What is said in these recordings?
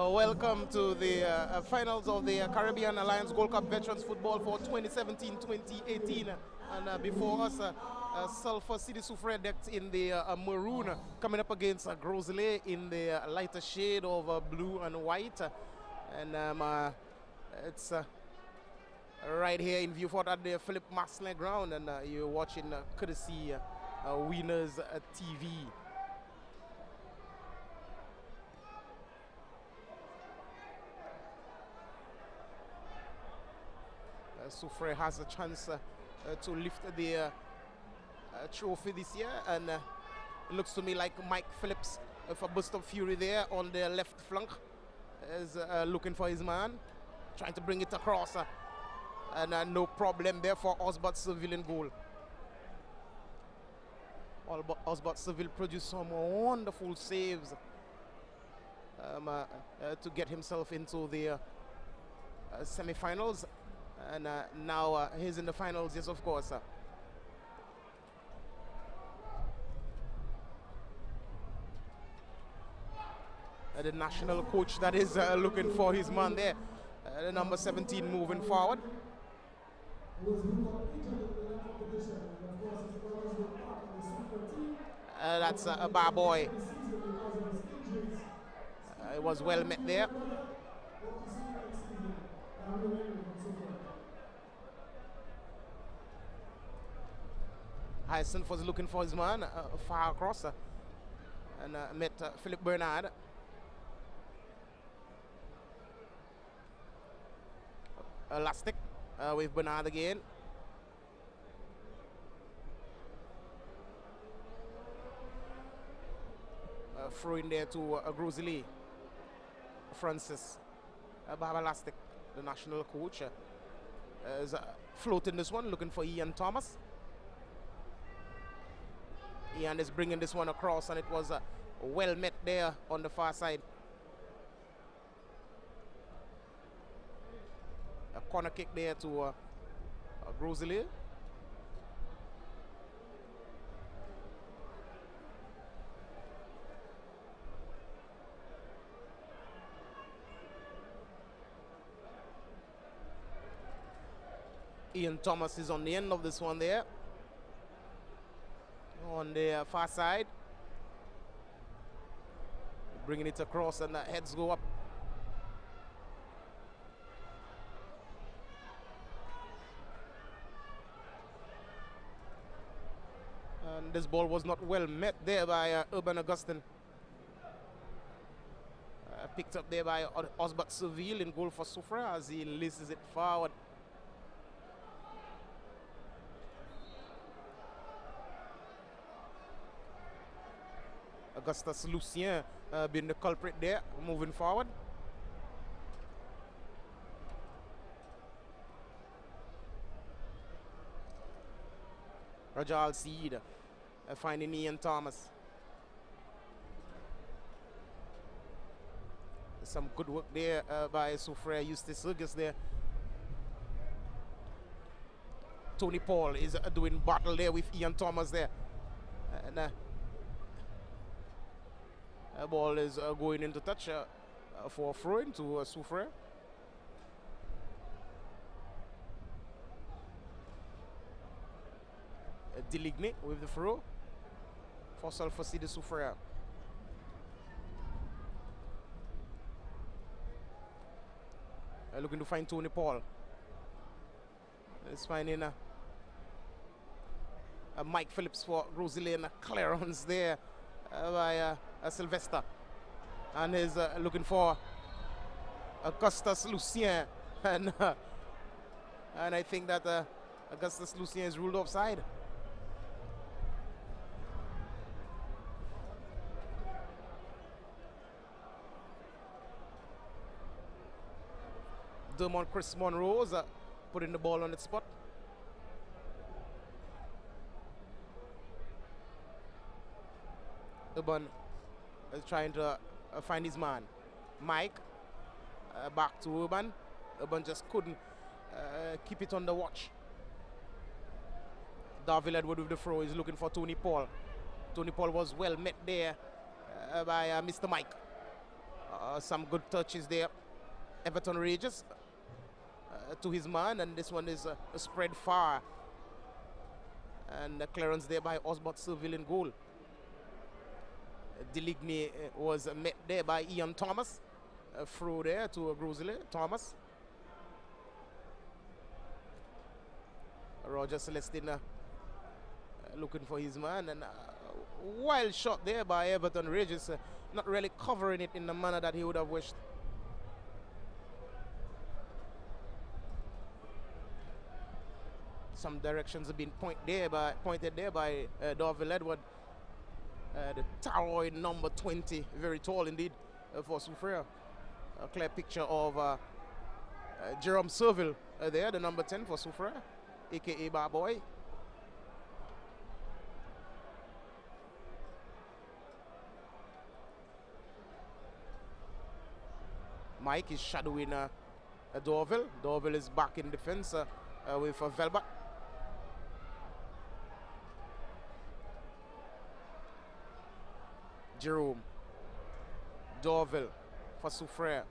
Welcome to the finals of the Caribbean Alliance Gold Cup Veterans Football for 2017-2018. And before us, Sulphur City Soufriere decked in the maroon, coming up against Gros Islet in the lighter shade of blue and white. And it's right here in Vieux-Fort at the Philippe Marcelin ground, and you're watching courtesy Winners TV. Soufriere has a chance to lift the trophy this year, and it looks to me like Mike Phillips with a burst of fury there on the left flank is looking for his man, trying to bring it across, and no problem there for Osbert Seville in goal. Osbert Seville produced some wonderful saves to get himself into the semi-finals. And now he's in the finals, yes, of course. The national coach that is looking for his man there. The number 17 moving forward. That's a bar boy. It was well met there. Hyacinth was looking for his man far across and met Philip Bernard. Elastic with Bernard again. Throw in there to Gros Islet. Francis Elastic, the national coach, is floating this one, looking for Ian Thomas. Ian is bringing this one across, and it was well met there on the far side. A corner kick there to Gros Islet. Ian Thomas is on the end of this one there. On the far side, bringing it across, and the heads go up. And this ball was not well met there by Urban Augustin. Picked up there by Osbert Seville in goal for Soufriere as he laces it forward. Augustus Lucien being the culprit there, moving forward. Rajal Seed finding Ian Thomas. Some good work there by Soufriere. Eustace Sergis there. Tony Paul is doing battle there with Ian Thomas there. And the ball is going into touch for a throw-in to Soufriere. Deligny with the throw for Sulphur City Soufriere. Looking to find Tony Paul. He's finding a Mike Phillips for Gros Islet, and a clearance there by Sylvester, and is looking for Augustus Lucien, and I think that Augustus Lucien is ruled offside. Dermont Chris Monroe putting the ball on its spot. Urban is trying to find his man. Mike back to Urban. Urban just couldn't keep it on the watch. Darville Edward with the throw is looking for Tony Paul. Tony Paul was well met there by Mr. Mike. Some good touches there. Everton Regis to his man, and this one is spread far. And the clearance there by Osbert Seville in goal. Deligny was met there by Ian Thomas. Through there to Gros Islet. Thomas. Roger Celestin looking for his man, and wild shot there by Everton Regis, not really covering it in the manner that he would have wished. Some directions have been pointed there by Darville Edward, the towering number 20, very tall indeed for Soufriere. A clear picture of Jerome Serville there, the number 10 for Soufriere, aka Bar Boy. Mike is shadowing Darville. Darville is back in defense with Velbert. Jerome. Darville for Soufriere.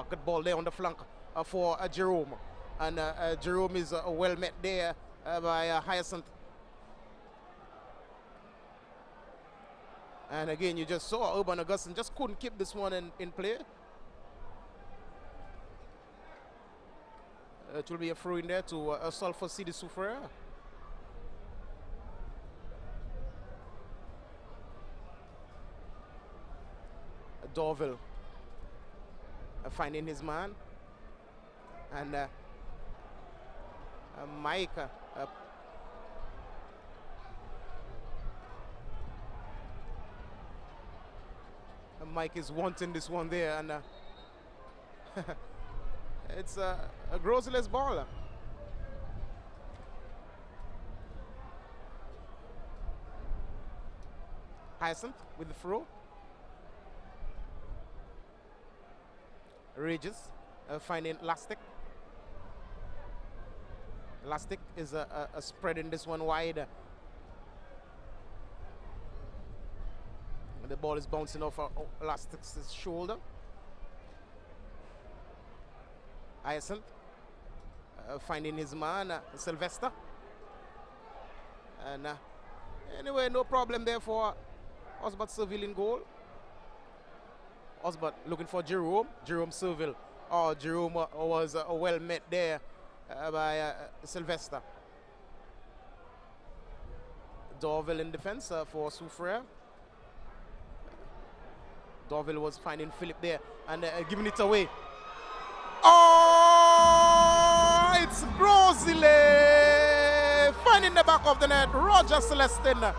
Good ball there on the flank for Jerome. And Jerome is well met there by Hyacinth. And again, you just saw Urban Augustine just couldn't keep this one in play. It will be a throw in there to Sulphur City Soufriere. Darville finding his man. And Mike Mike is wanting this one there, and it's a Gros Islet ball. Hyacinth with the throw. Regis finding Lastic. Lastic is spreading this one wide. The ball is bouncing off Lastic's shoulder. Hyacinth finding his man, Sylvester. And anyway, no problem there for Osbert Seville in goal. Osbert looking for Jerome. Jerome Seville. Oh, Jerome was well met there by Sylvester. Darville in defense for Soufriere. Darville was finding Philip there and giving it away. Oh, it's Gros Islet finding the back of the net. Roger Celestin.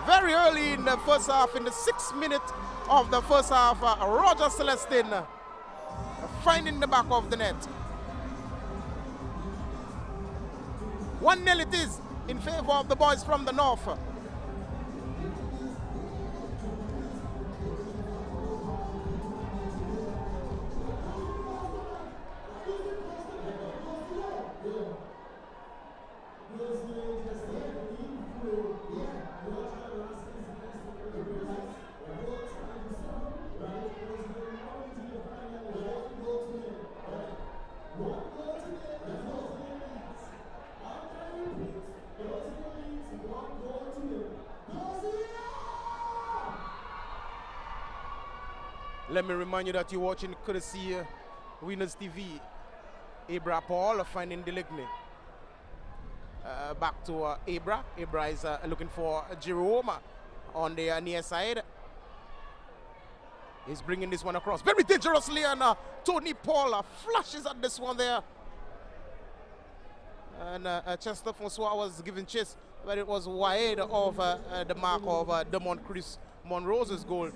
Very early in the first half, in the 6th minute of the first half, Roger Celestin finding the back of the net. 1-0 it is in favor of the boys from the north. Let me remind you that you're watching courtesy Winners TV. Abra Paul finding Deligny. Back to Abra. Abra is looking for Jerome on the near side. He's bringing this one across very dangerously, and Tony Paul flashes at this one there. And Chester Francois was giving chase, but it was wide of the mark of Demont Chris Monrose's goal.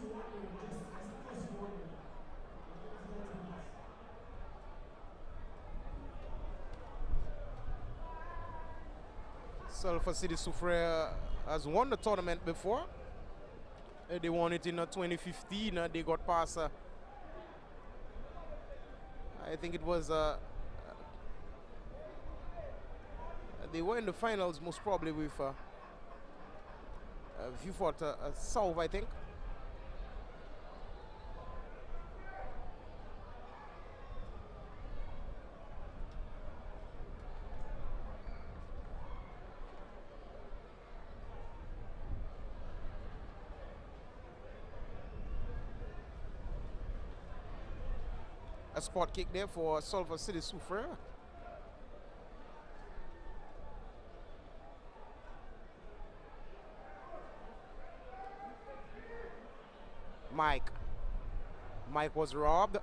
Sulphur City Soufriere has won the tournament before. They won it in 2015. They got past, I think it was, they were in the finals most probably with Vieux Fort South, I think. A spot kick there for Sulphur City Soufriere. Mike was robbed.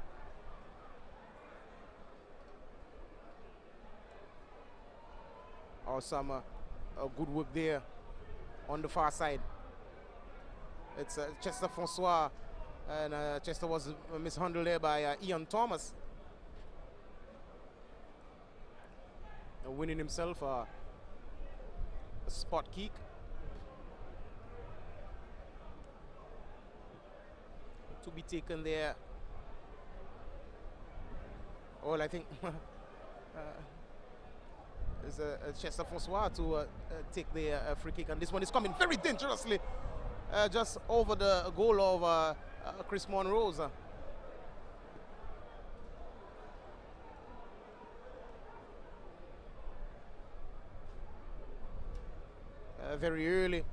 Some good work there on the far side. It's Chester Francois, and Chester was mishandled there by Ian Thomas. Winning himself a spot kick. To be taken there. Well, I think it's Chester Francois to take the free kick, and this one is coming very dangerously, just over the goal of Chris Monroe's. Very early,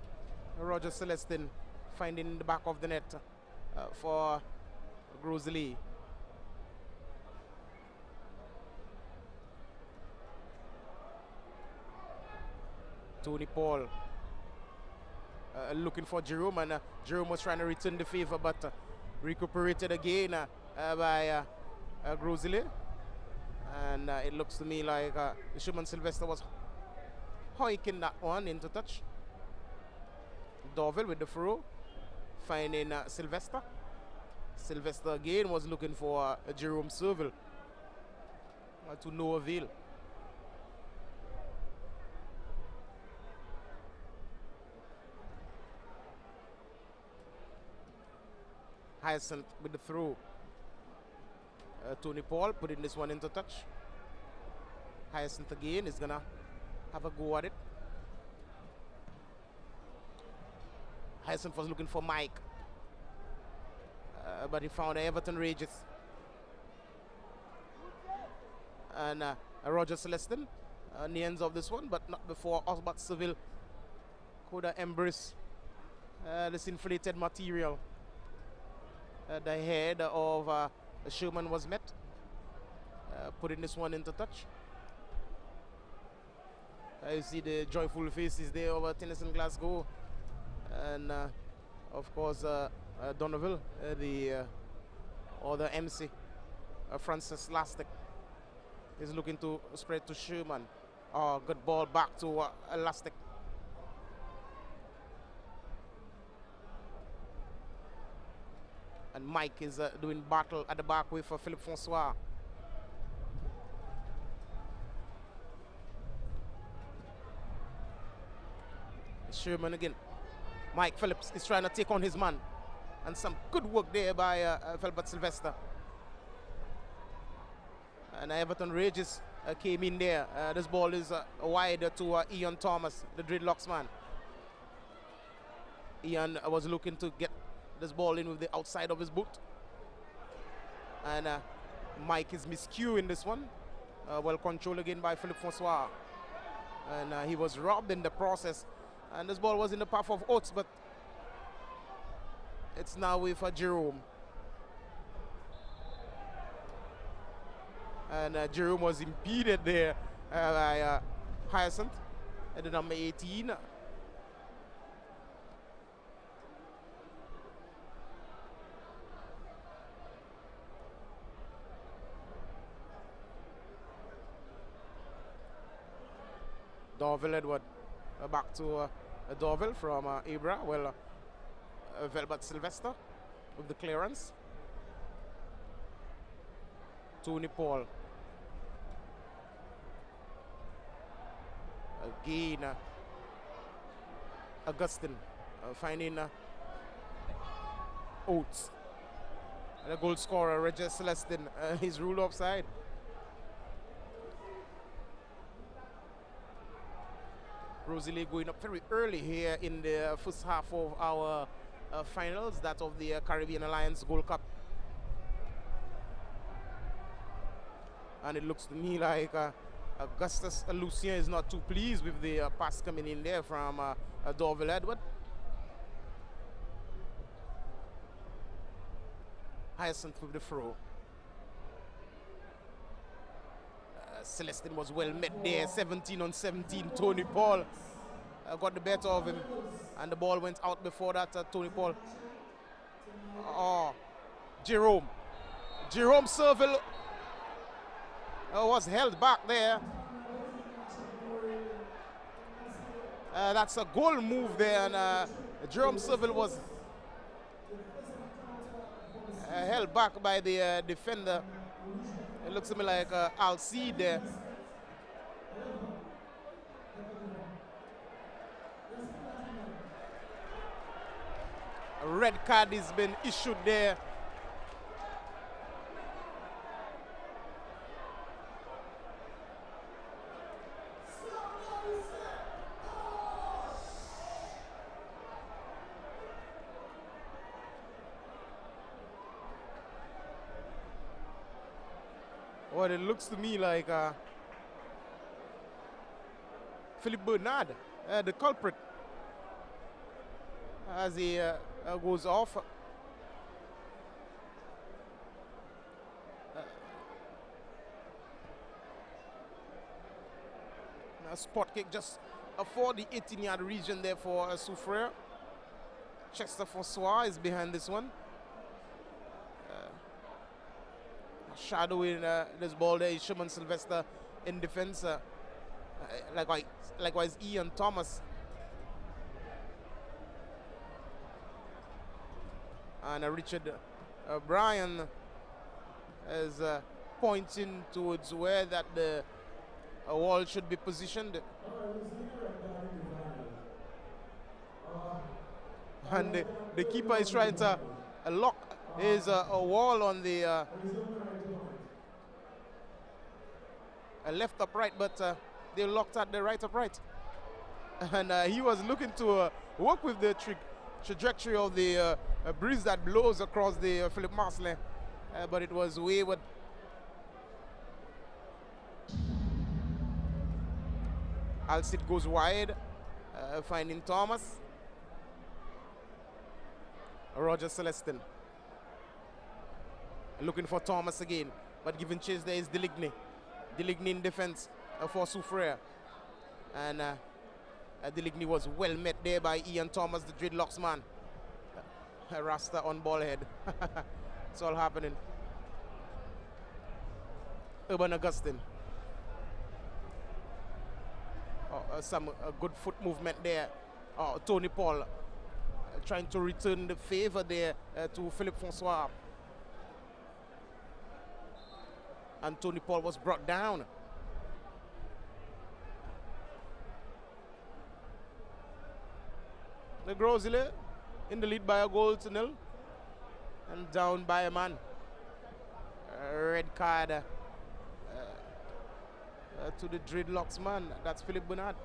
Roger Celestin finding the back of the net for Gros Islet. Tony Paul looking for Jerome, and Jerome was trying to return the favor, but recuperated again by Gros Islet. And it looks to me like Schumann Sylvester was hiking that one into touch. Dorville with the throw, finding Sylvester. Sylvester again was looking for Jerome Serville, to no avail. Hyacinth with the throw. Tony Paul putting this one into touch. Hyacinth again is gonna have a go at it. Hyacinth was looking for Mike, but he found Everton Regis. And Roger Celestin on the ends of this one, but not before Osbert Seville could embrace this inflated material. The head of Sherman was met, putting this one into touch. You see the joyful faces there over Tennyson Glasgow, and of course Donovan, the other MC, Francis Lastic, is looking to spread to Sherman. Oh, good ball back to Elastic. And Mike is doing battle at the back with Philippe Francois. Sherman again. Mike Phillips is trying to take on his man. And some good work there by Philbert Sylvester. And Everton Regis came in there. This ball is wide to Ian Thomas, the dreadlocks man. Ian was looking to get this ball in with the outside of his boot. And Mike is miscuing this one. Well controlled again by Philippe Francois. And he was robbed in the process. And this ball was in the path of Oates, but it's now with Jerome. And Jerome was impeded there by Hyacinth at the number 18. Dorville Edward back to Dorville from Ibra. Well, Velbert Sylvester with the clearance. Tony Paul. Again, Augustine finding Oates. And the goal scorer, Regis Celestin, he's ruled offside. Gros Islet going up very early here in the first half of our finals, that of the Caribbean Alliance Gold Cup. And it looks to me like Augustus Lucien is not too pleased with the pass coming in there from Dorville Edward. Hyacinth with the throw. Celestin was well met there. 17 on 17. Tony Paul got the better of him, and the ball went out before that. Tony Paul. Jerome Serville was held back there. That's a goal move there, and Jerome Serville was held back by the defender. It looks to me like Alcide there. A red card has been issued there. Well, it looks to me like Philippe Bernard, the culprit, as he goes off. A spot kick just for the 18-yard region there for Soufriere. Chester Francois is behind this one. Shadowing this ball there is Shimon Sylvester in defense. Likewise Ian Thomas. And Richard Bryan is pointing towards where that the wall should be positioned. And the keeper is trying to lock his wall on the left upright, but they locked at the right upright. And he was looking to work with the trajectory of the breeze that blows across the Philippe Marcelin, but it was wayward. Alcide goes wide, finding Thomas. Roger Celestin looking for Thomas again, but giving chase there is Deligny. Deligny in defense for Soufriere. And Deligny was well met there by Ian Thomas, the dreadlocks man. Rasta on ball head. It's all happening. Urban Augustine. Some good foot movement there. Tony Paul trying to return the favor there to Philippe Francois. And Tony Paul was brought down. The Gros Islet in the lead by a goal to nil. And down by a man. Red card to the dreadlocks man. That's Philippe Bernard.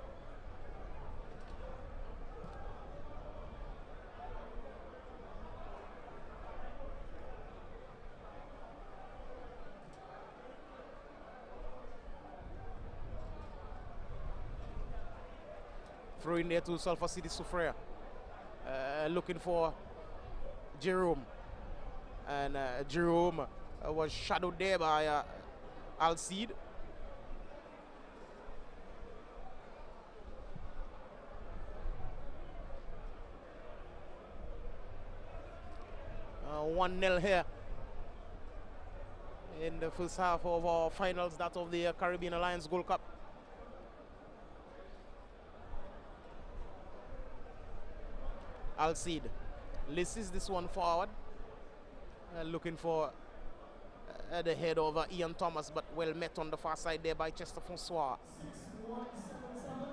Throw in there to Sulphur City Soufriere. Looking for Jerome. And Jerome was shadowed there by Alcide. One 0 here in the first half of our finals, that of the Caribbean Alliance Gold Cup. Alcide laces this one forward, looking for the head of Ian Thomas, but well met on the far side there by Chester Francois.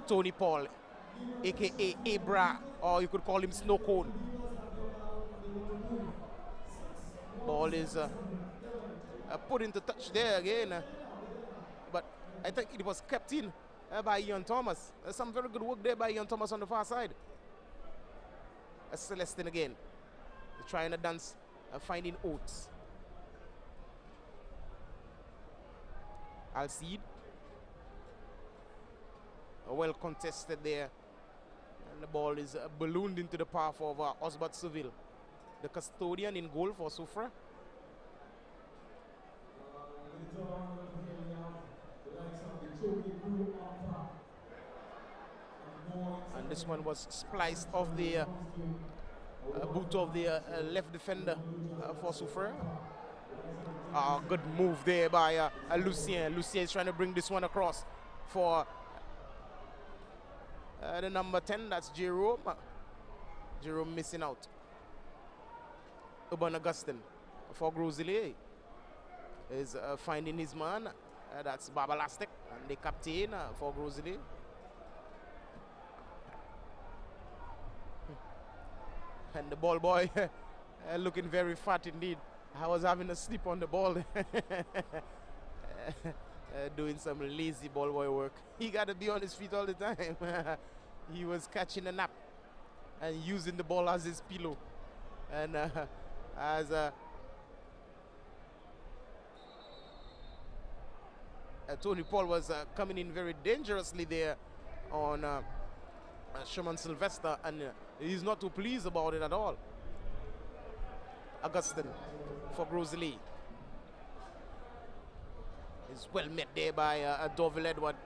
Tony Paul, aka Abra, or you could call him Snow Cone. Ball is put into touch there again, but I think it was kept in by Ian Thomas. Some very good work there by Ian Thomas on the far side. Celestin again, trying to dance, finding Oates. Alcide, well contested there, and the ball is ballooned into the path of Osbert Seville, the custodian in goal for Soufriere. And this one was spliced off the boot of the left defender for Soufriere. Good move there by Lucien. Lucien is trying to bring this one across for the number 10, that's Jerome. Jerome missing out. Urban Augustin for Gros Islet is finding his man. That's Babalastic, and the captain for Gros Islet. And the ball boy looking very fat indeed. I was having a sleep on the ball. Doing some lazy ball boy work. He got to be on his feet all the time. He was catching a nap and using the ball as his pillow. And as Tony Paul was coming in very dangerously there on Sherman Sylvester, and he's not too pleased about it at all. Augustin for Gros Islet is well met there by Dorville Edward.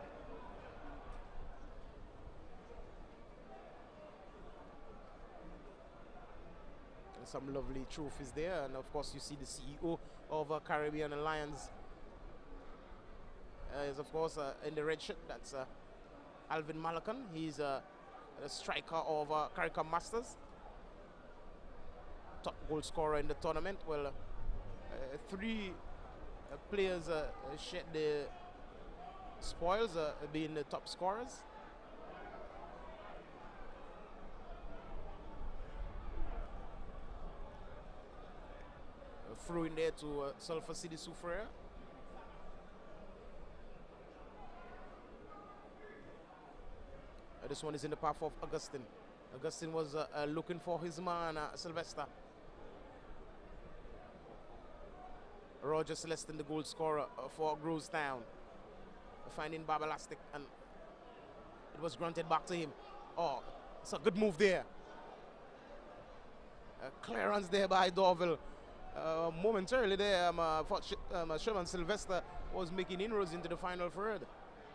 And some lovely trophies there, and of course you see the CEO of Caribbean Alliance is of course in the red shirt. That's Alvin Malacan. He's the striker of CARICOM Masters, top goal scorer in the tournament. Well, 3 players shared the spoils, being the top scorers. Through in there to Sulphur City Soufriere. This one is in the path of Augustin. Augustin was looking for his man, Sylvester. Roger Celestin, the goal scorer for Gros Town, finding Babalastic, and it was granted back to him. Oh, it's a good move there. Clearance there by Dorville. Momentarily there, Sherman Sylvester was making inroads into the final third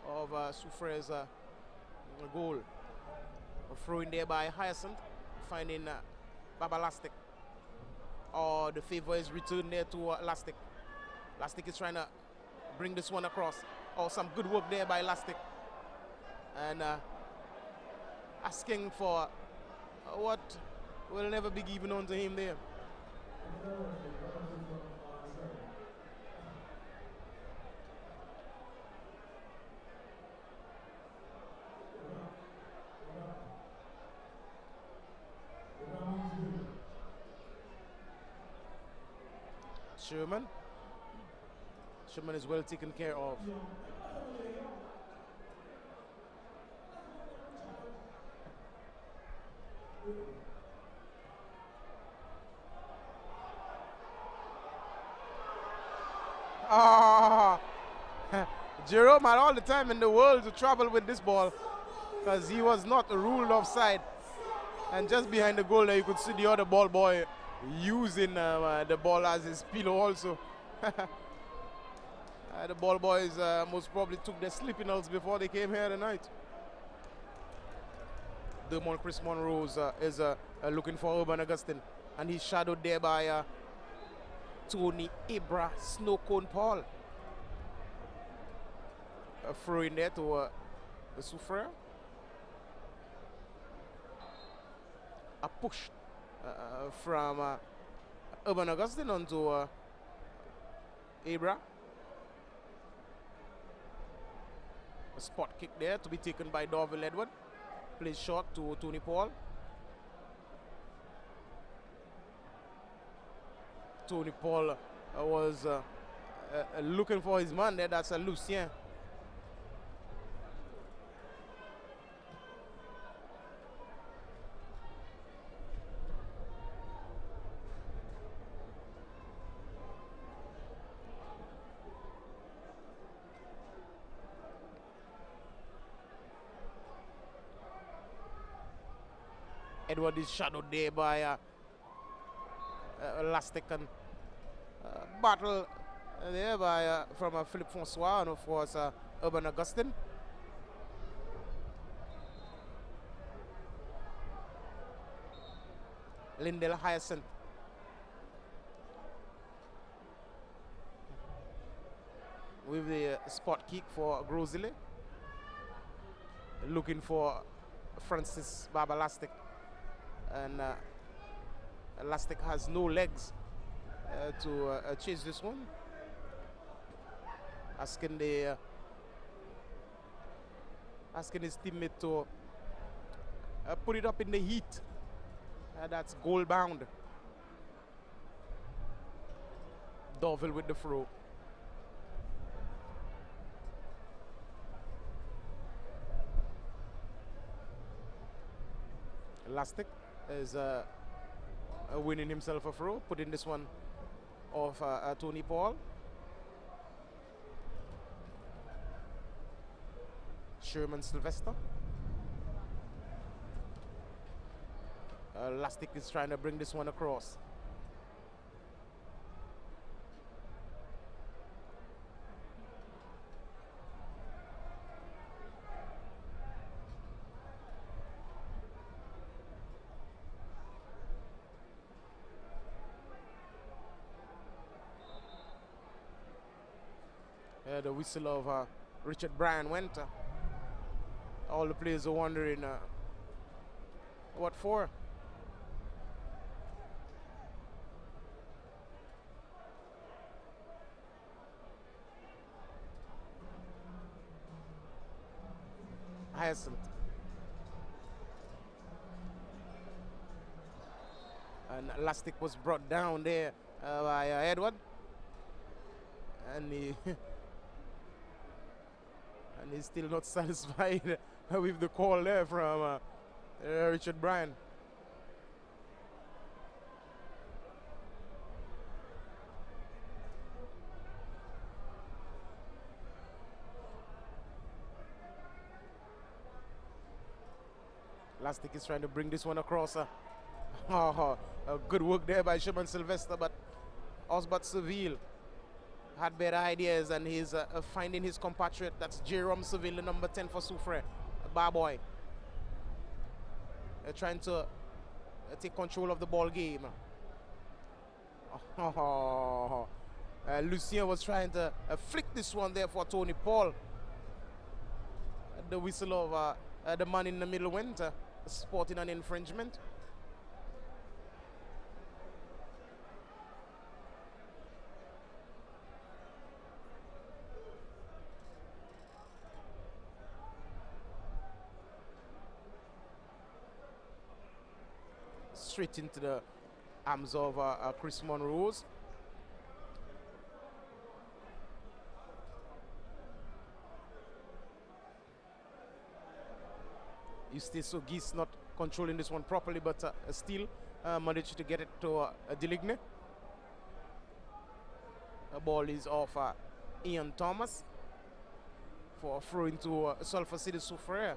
of Soufriere's goal. A throw in there by Hyacinth, finding Babalastic. Oh, the favor is returned there to Lastic. Lastic is trying to bring this one across. Oh, some good work there by Lastic. And asking for what will never be given on to him there. Sherman is well taken care of. Jerome had all the time in the world to travel with this ball, because he was not ruled offside. And just behind the goal there, you could see the other ball boy using the ball as his pillow also. The ball boys most probably took their sleepiness before they came here tonight. Dermont Chris Monrose is looking for Urban Augustin, and he's shadowed there by Tony Ibra Snowcone Paul. A throw in there to the Soufriere. A push from Urban Augustin onto Ibra. A spot kick there to be taken by Dorville Edward. Plays short to Tony Paul. Tony Paul was looking for his man there. That's Lucien. Edward is shadowed there by Elastic, and battle there by from Philippe Francois, and of course Urban Augustine. Lindell Hyacinth. With the spot kick for Gros Islet. Looking for Francis Baba Lastic. And Lastic has no legs to chase this one. Asking his teammate to put it up in the heat. That's goal bound. Dorville with the throw. Lastic is winning himself a throw, putting this one off Tony Paul. Sherman Sylvester. Lastic is trying to bring this one across. The whistle of Richard Bryan went. All the players are wondering what for. Hyacinth. And Elastic was brought down there by Edward. And he and he's still not satisfied with the call there from Richard Bryan. Elastic is trying to bring this one across. Good work there by Sherman Sylvester, but Osbert Seville had better ideas, and he's finding his compatriot. That's Jerome Seville, the number 10 for Soufriere, a bar boy. Trying to take control of the ball game. Lucien was trying to flick this one there for Tony Paul. The whistle of the man in the middle went, sporting an infringement. Straight into the arms of Chris Monrose. Eustace Ogis not controlling this one properly, but still managed to get it to Deligne. The ball is off Ian Thomas for a throw into Sulphur City Soufriere.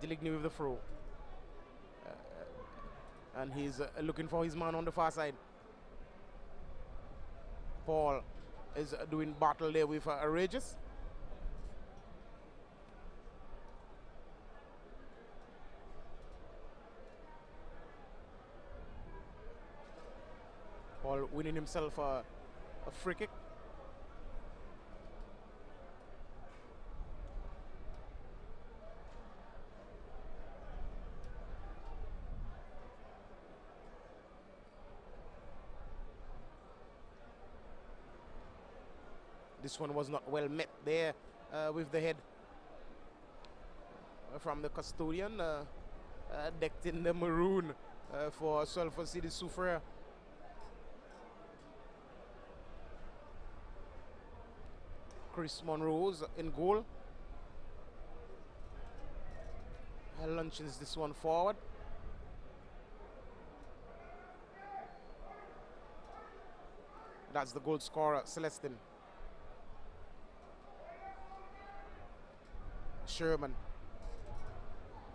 Deligne with the throw. And he's looking for his man on the far side. Paul is doing battle there with Regis. Paul winning himself a free kick. This one was not well met there with the head from the custodian, decked in the maroon for Sulphur City Soufriere. Chris Monrose in goal. Launches this one forward. That's the goal scorer, Celestin. Sherman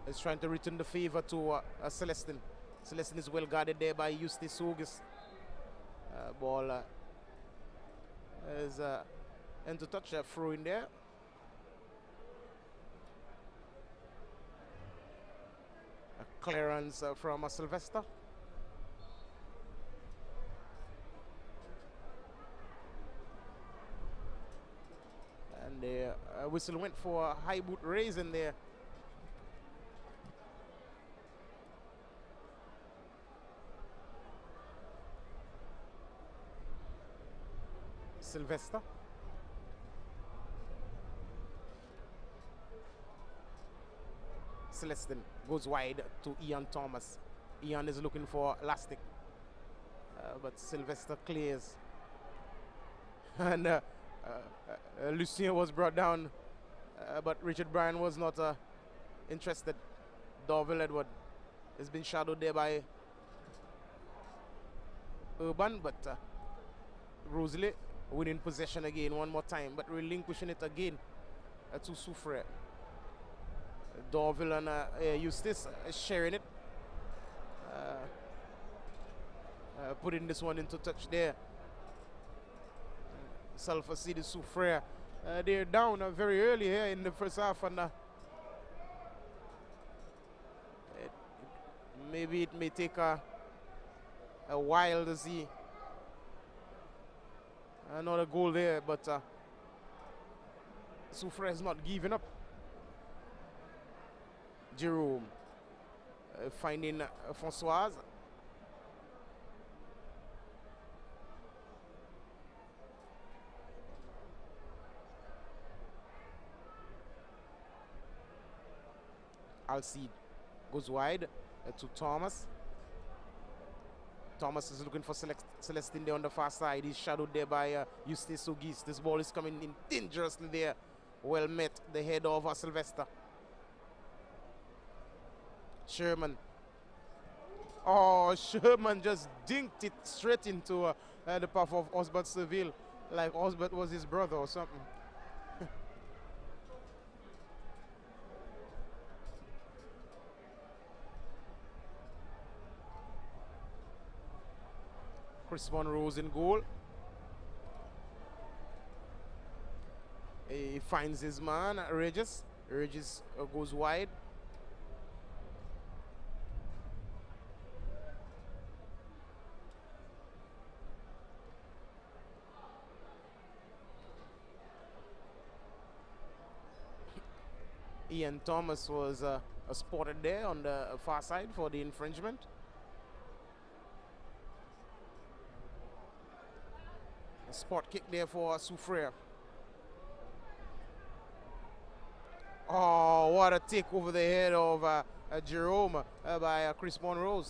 is trying to return the favor to Celestin. Celestin is well guarded there by Eustace Ogis. Ball Is into touch, throw in there. A clearance from Sylvester. And the whistle went for a high boot raise in there. Sylvester. Celestin goes wide to Ian Thomas. Ian is looking for elastic, but Sylvester clears. And Lucien was brought down, but Richard Bryan was not interested. Dorville Edward has been shadowed there by Urban, but Gros Islet winning possession again one more time, but relinquishing it again to Soufriere. Dorville and Eustace sharing it. Putting this one into touch there. Sulphur City Soufriere. They're down very early here in the first half, and maybe it may take a while to see another goal there, but Soufriere is not giving up. Jerome finding Françoise. Alcide goes wide to Thomas. Thomas is looking for Celestine there on the far side. He's shadowed there by Eustace Ogis. This ball is coming in dangerously there. Well met, the head of Sylvester. Sherman. Oh, Sherman just dinked it straight into the path of Osbert Seville, like Osbert was his brother or something. Chris Monroe's in goal. He finds his man, Regis. Regis goes wide. Ian Thomas was spotted there on the far side for the infringement. A spot kick there for Soufriere. Oh, what a take over the head of Jerome by Chris Monroe.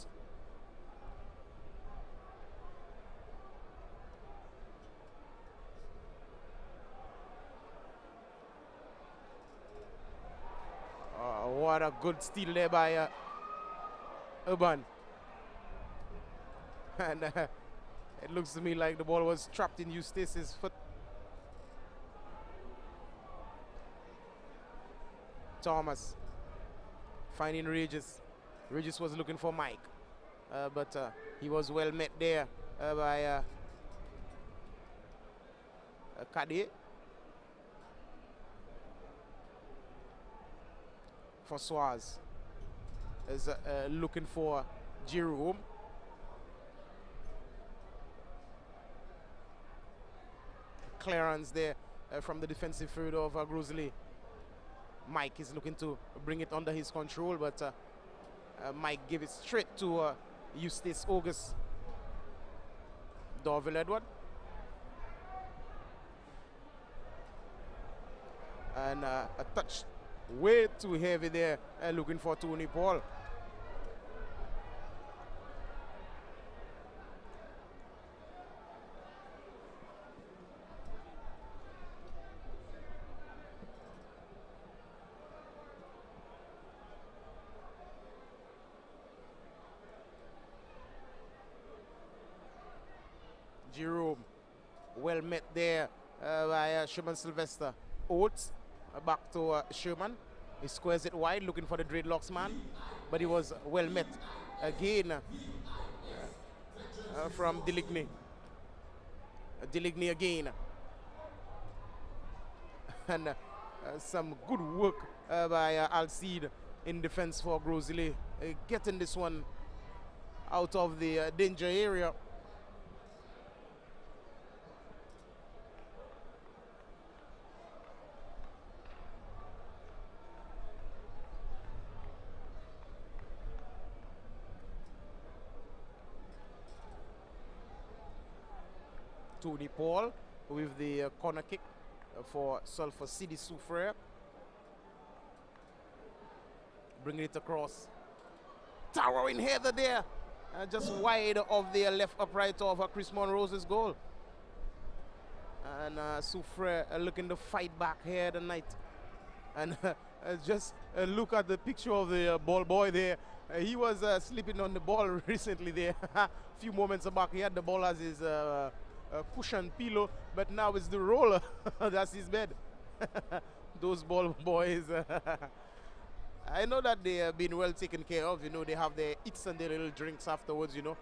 What a good steal there by Urban. And it looks to me like the ball was trapped in Eustace's foot. Thomas finding Regis. Regis was looking for Mike, but he was well met there by Kade. Françoise is looking for Jerome. Clearance there from the defensive third of Gros Islet. Mike is looking to bring it under his control, but Mike gave it straight to Eustace August. Dorville Edward. And a touch way too heavy there, looking for Tony Paul. Jerome, well met there by Sherman Sylvester. Oates back to Sherman. He squares it wide, looking for the dreadlocks man, but he was well met again from Deligny. Deligny again And some good work by Alcide in defense for Gros Islet, getting this one out of the danger area. Tony Paul with the corner kick for Sulphur City Soufriere. Bringing it across. Towering header there. Just wide of the left upright of Chris Monroe's goal. And Soufriere looking to fight back here tonight. And just look at the picture of the ball boy there. He was sleeping on the ball recently there. A few moments back he had the ball as his cushion pillow, but now it's the roller. That's his bed. Those ball boys. I know that they have been well taken care of. You know, they have their eats and their little drinks afterwards, you know,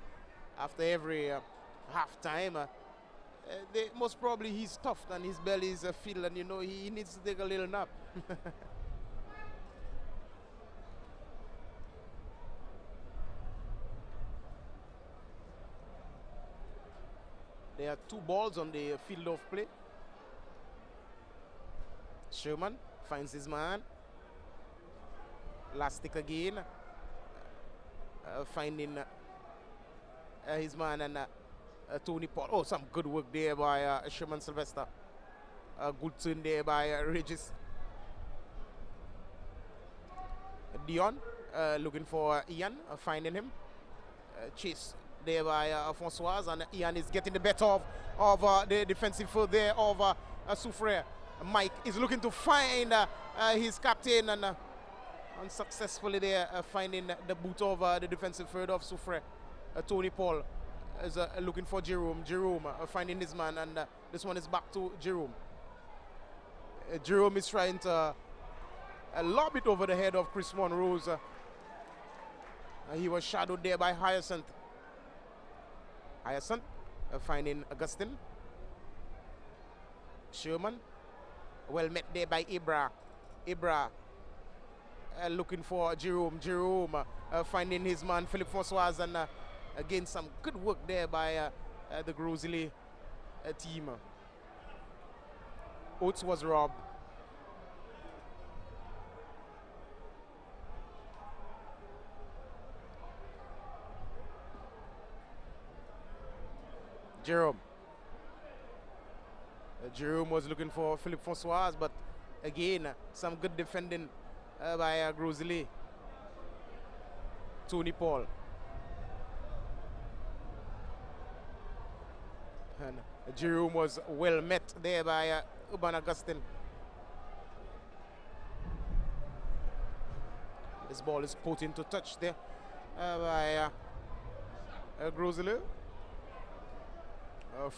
after every half time. They most probably he's stuffed and his belly is filled, and you know he needs to take a little nap. There are 2 balls on the field of play. Sherman finds his man. Last stick again. Finding his man and Tony Paul. Oh, some good work there by Sherman Sylvester. A good turn there by Regis. Dion looking for Ian, finding him. Chase there by Francois, and Ian is getting the better of the defensive foot there of Soufriere. Mike is looking to find his captain, and unsuccessfully there finding the boot of the defensive third of Soufriere. Tony Paul is looking for Jerome. Jerome finding his man, and this one is back to Jerome. Jerome is trying to lob it over the head of Chris Monroe's. He was shadowed there by Hyacinth. Hyacinth finding Augustine. Sherman well met there by Ibra. Ibra looking for Jerome. Jerome finding his man Philippe Francois, and again some good work there by the Gros Islet team. Oates was robbed. Jerome. Jerome was looking for Philippe Francois, but again, some good defending by Gros Islet. Tony Paul. And Jerome was well met there by Urban Augustine. This ball is put into touch there by Gros Islet.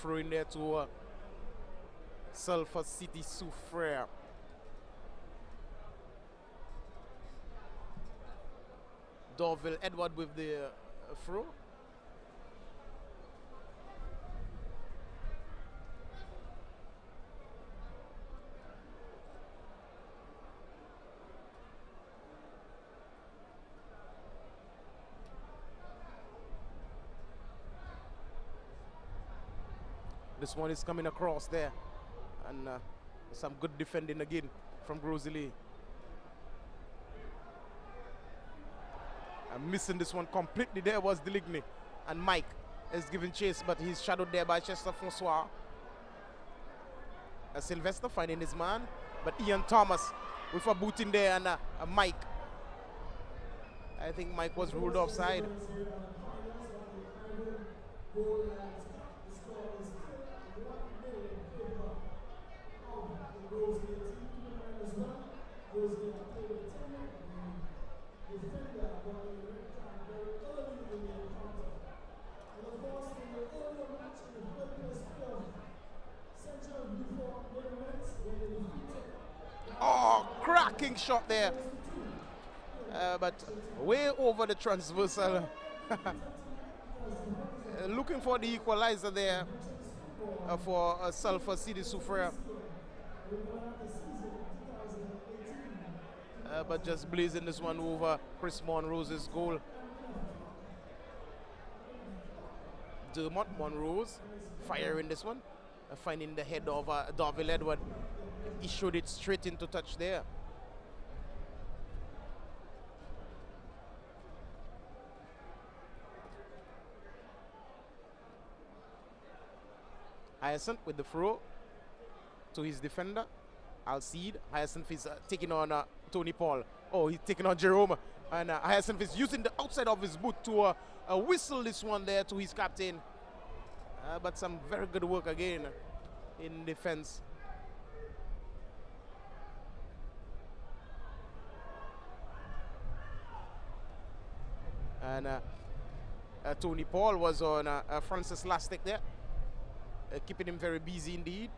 Throw in there to Sulphur City Soufriere. Dorville Edward with the throw. This one is coming across there, and some good defending again from Gros Islet. Missing this one completely there was Deligny, and Mike is giving chase, but he's shadowed there by Chester Francois. Sylvester finding his man, but Ian Thomas with a boot in there, and Mike. I think Mike was ruled offside. Oh, cracking shot there. But way over the transversal. Looking for the equalizer there for Sulphur City Soufriere. but just blazing this one over Chris Monrose's goal. Dermot Monrose firing this one, finding the head of Darville Edward. He showed it straight into touch there. Hyacinth with the throw to his defender, Alcide. Hyacinth is taking on Tony Paul. Oh, he's taking on Jerome. And Hyacinth is using the outside of his boot to whistle this one there to his captain. But some very good work again in defense. And Tony Paul was on Francis Lastic there, keeping him very busy indeed.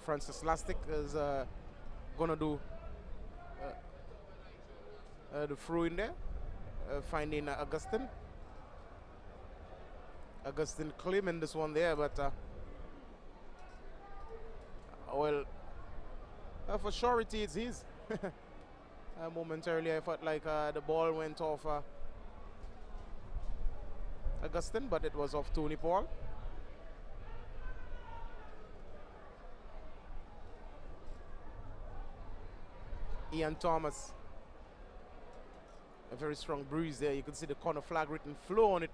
Francis Lastic is going to do the throw in there, finding Augustine. Augustine claiming this one there, but well, for surety it's his. Momentarily I felt like the ball went off Augustine, but it was off Tony Paul. Ian Thomas, a very strong breeze there. You can see the corner flag written flow on it.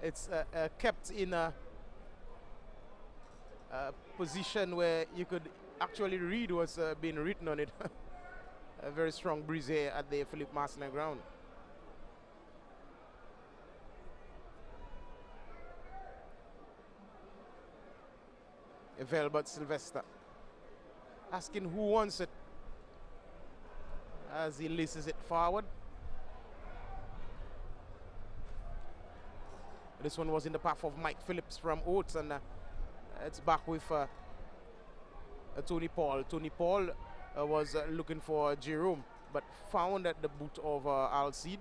It's kept in a position where you could actually read what's being written on it. A very strong breeze here at the Philippe Marcelin ground. Velbert Sylvester asking who wants it as he laces it forward. This one was in the path of Mike Phillips from Oates, and it's back with Tony Paul. Tony Paul was looking for Jerome, but found at the boot of Alcide.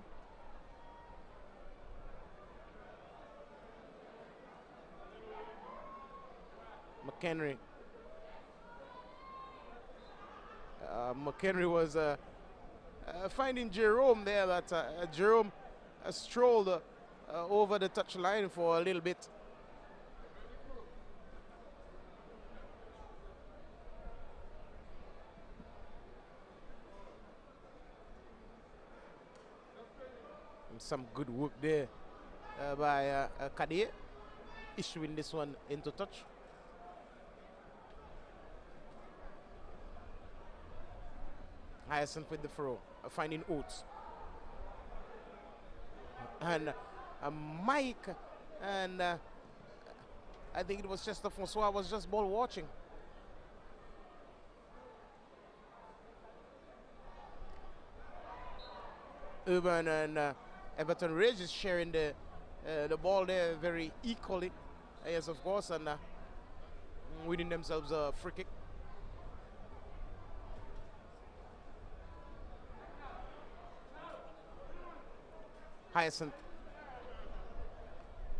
McHenry. McHenry was finding Jerome there, that Jerome strolled over the touchline for a little bit. And some good work there by Kadir, issuing this one into touch. Hyacinth with the throw, finding Oates. And Mike and I think it was Chester Francois was just ball watching. Urban and Everton Ridge is sharing the ball there very equally. Yes, of course, and winning themselves a free kick. Hyacinth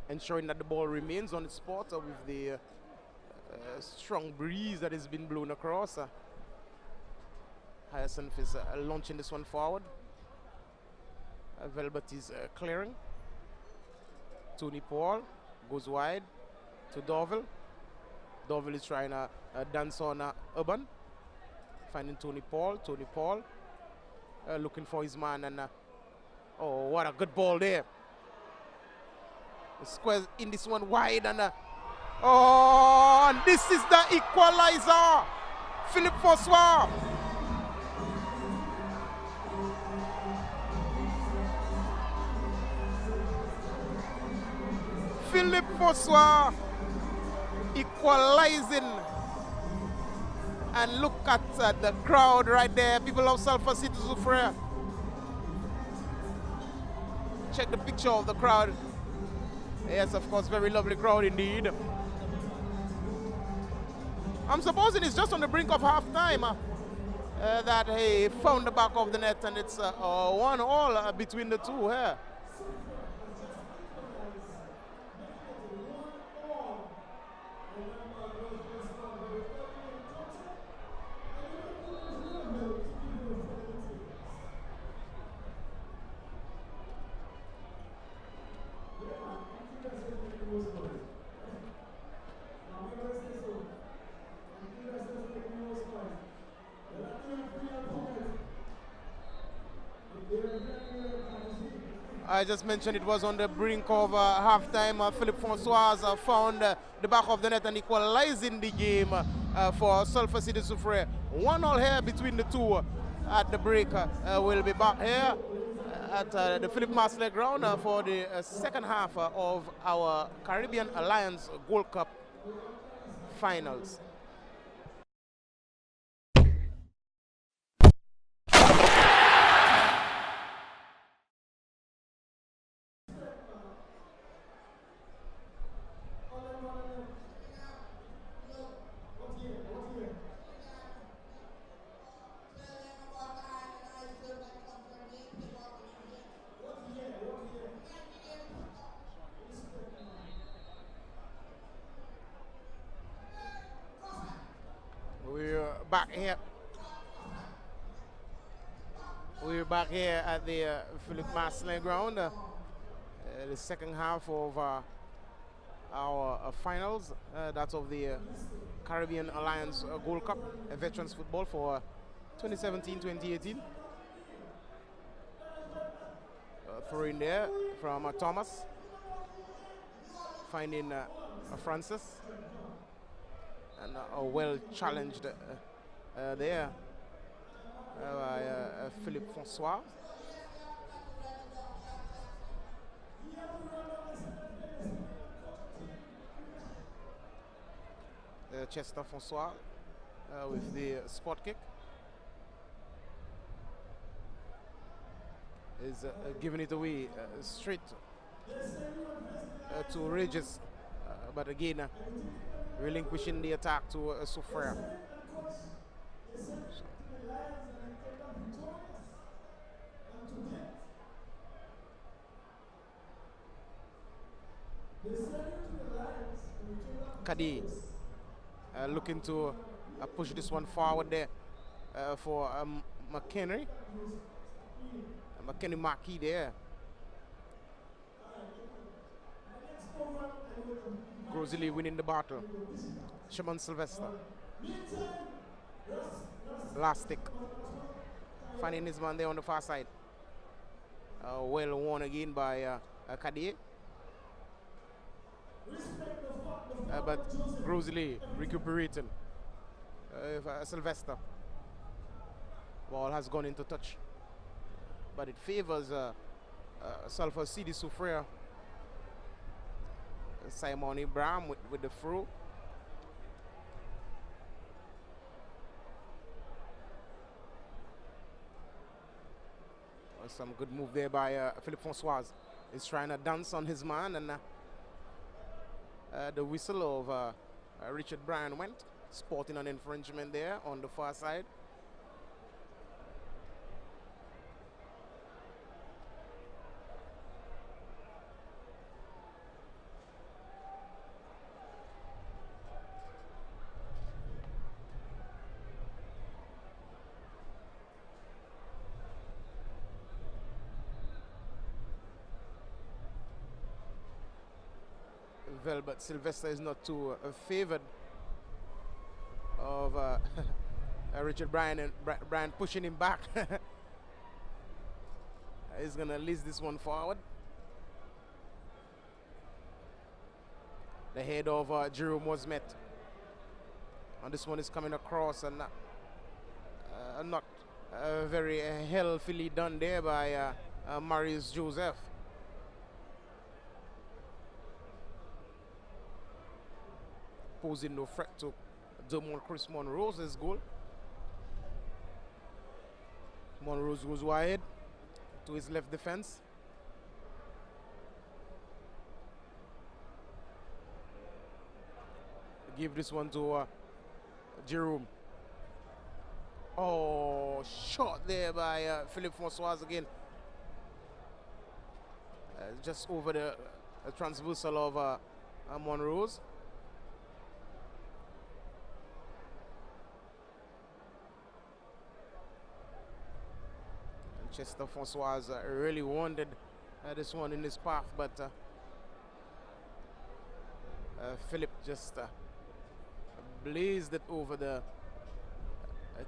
ensuring that the ball remains on its spot with the strong breeze that has been blown across. Hyacinth is launching this one forward. Velbert is clearing. Tony Paul goes wide to Dorville. Dorville is trying to dance on Urban. Finding Tony Paul. Tony Paul looking for his man, and oh, what a good ball there. The square in this one wide, and oh, and this is the equalizer. Philippe Francois. Philippe Francois equalizing. And look at the crowd right there. People of Sulphur City Soufriere. Check the picture of the crowd. Yes, of course, very lovely crowd indeed. I'm supposing it's just on the brink of half time. that he found the back of the net, and it's 1-1 between the two here. I just mentioned it was on the brink of halftime. Philippe Francois found the back of the net and equalizing the game for Sulphur City Soufriere. 1-1 here between the two at the break. We'll be back here at the Philippe Marcelin ground for the second half of our Caribbean Alliance Gold Cup finals. We're back here. We're back here at the Philippe Marcelin ground, the second half of our finals. That's of the Caribbean Alliance Gold Cup, Veterans Football for 2017-2018. Throw in there from Thomas, finding Francis, and well challenged there by Philippe Francois. Chester Francois with the spot kick is giving it away straight to Regis, but again relinquishing the attack to Soufriere. Kadi looking to push this one forward there for McHenry. McKenny Marquis there. Gros Islet winning the battle. Shimon Sylvester. Last stick. Finding his man there on the far side. Well won again by Kadi. But Gros Islet recuperating. Sylvester. Ball has gone into touch, but it favors Sulphur City Soufriere. Simon Ibrahim with the throw. Some good move there by Philippe Francois. He's trying to dance on his man, and the whistle of Richard Bryan went, sporting an infringement there on the far side. But Sylvester is not too favored of Richard Bryan, and Bryan pushing him back. He's gonna lease this one forward. The head of Jerome was met, and this one is coming across, and not very healthily done there by Marius Joseph. Posing no threat to Dermot Chris Monroe's goal. Monroe goes wide to his left defense. Give this one to Jerome. Oh, shot there by Philippe Francois again. Just over the transversal of Monroe's. And Chester Francois really wanted this one in his path, but Philippe just blazed it over the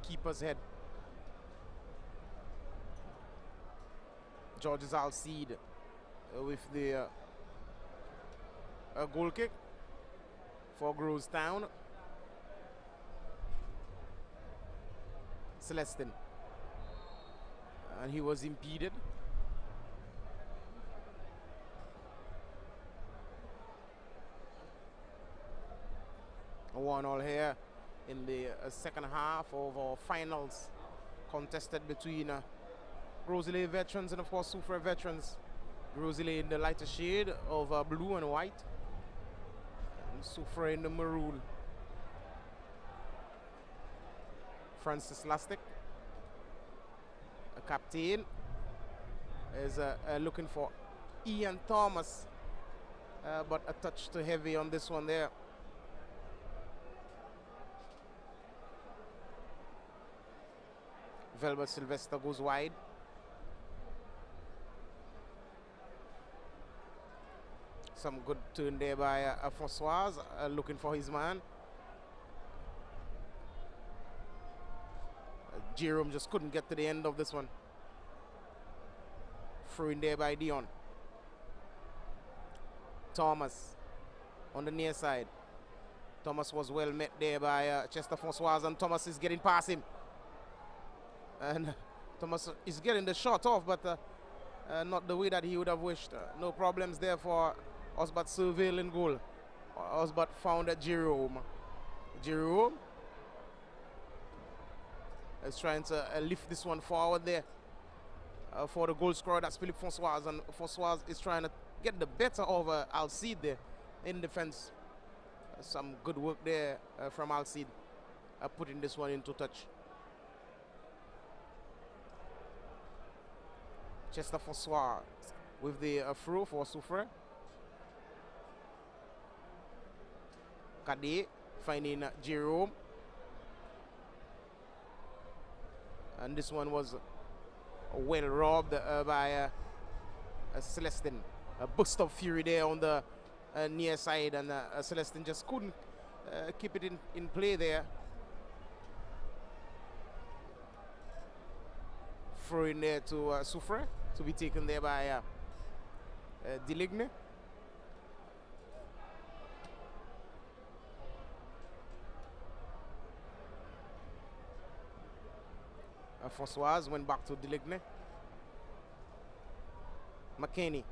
keeper's head. Georges Alcide with the goal kick for Gros Town. Celestin, and he was impeded. A 1-1 here in the second half of our finals, contested between Gros Islet veterans and of course Soufriere veterans. Gros Islet in the lighter shade of blue and white, and Soufriere in the maroon. Francis Lastic, a captain, is looking for Ian Thomas, but a touch too heavy on this one there. Velbert Sylvester goes wide. Some good turn there by Francois, looking for his man. Jerome just couldn't get to the end of this one. Through in there by Dion. Thomas on the near side. Thomas was well met there by Chester Francois, and Thomas is getting past him. And Thomas is getting the shot off, but not the way that he would have wished. No problems there for Osbert Surveil in goal. Osbert found Jerome. Jerome is trying to lift this one forward there for the goal scorer. That's Philippe Francois, and Francois is trying to get the better of Alcide there in defense. Some good work there from Alcide, putting this one into touch. Chester Francois with the throw for Soufriere. Cadet finding Jerome. And this one was well robbed by Celestin. A burst of fury there on the near side, and Celestin just couldn't keep it in play there. Throw in there to Soufriere, to be taken there by Deligne. Francois went back to Deligne. McKinney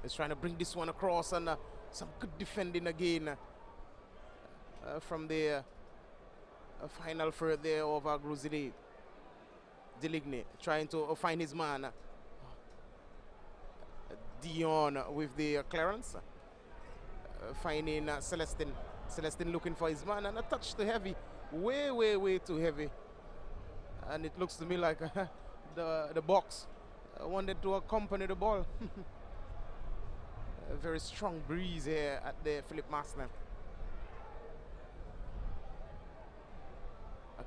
is trying to bring this one across, and some good defending again from the final third there of Gros Islet. Deligne trying to find his man. Dion with the clearance. Finding Celestin. Celestin looking for his man, and a touch too heavy. Way too heavy. And it looks to me like the box wanted to accompany the ball. A very strong breeze here at the Philippe Masselin.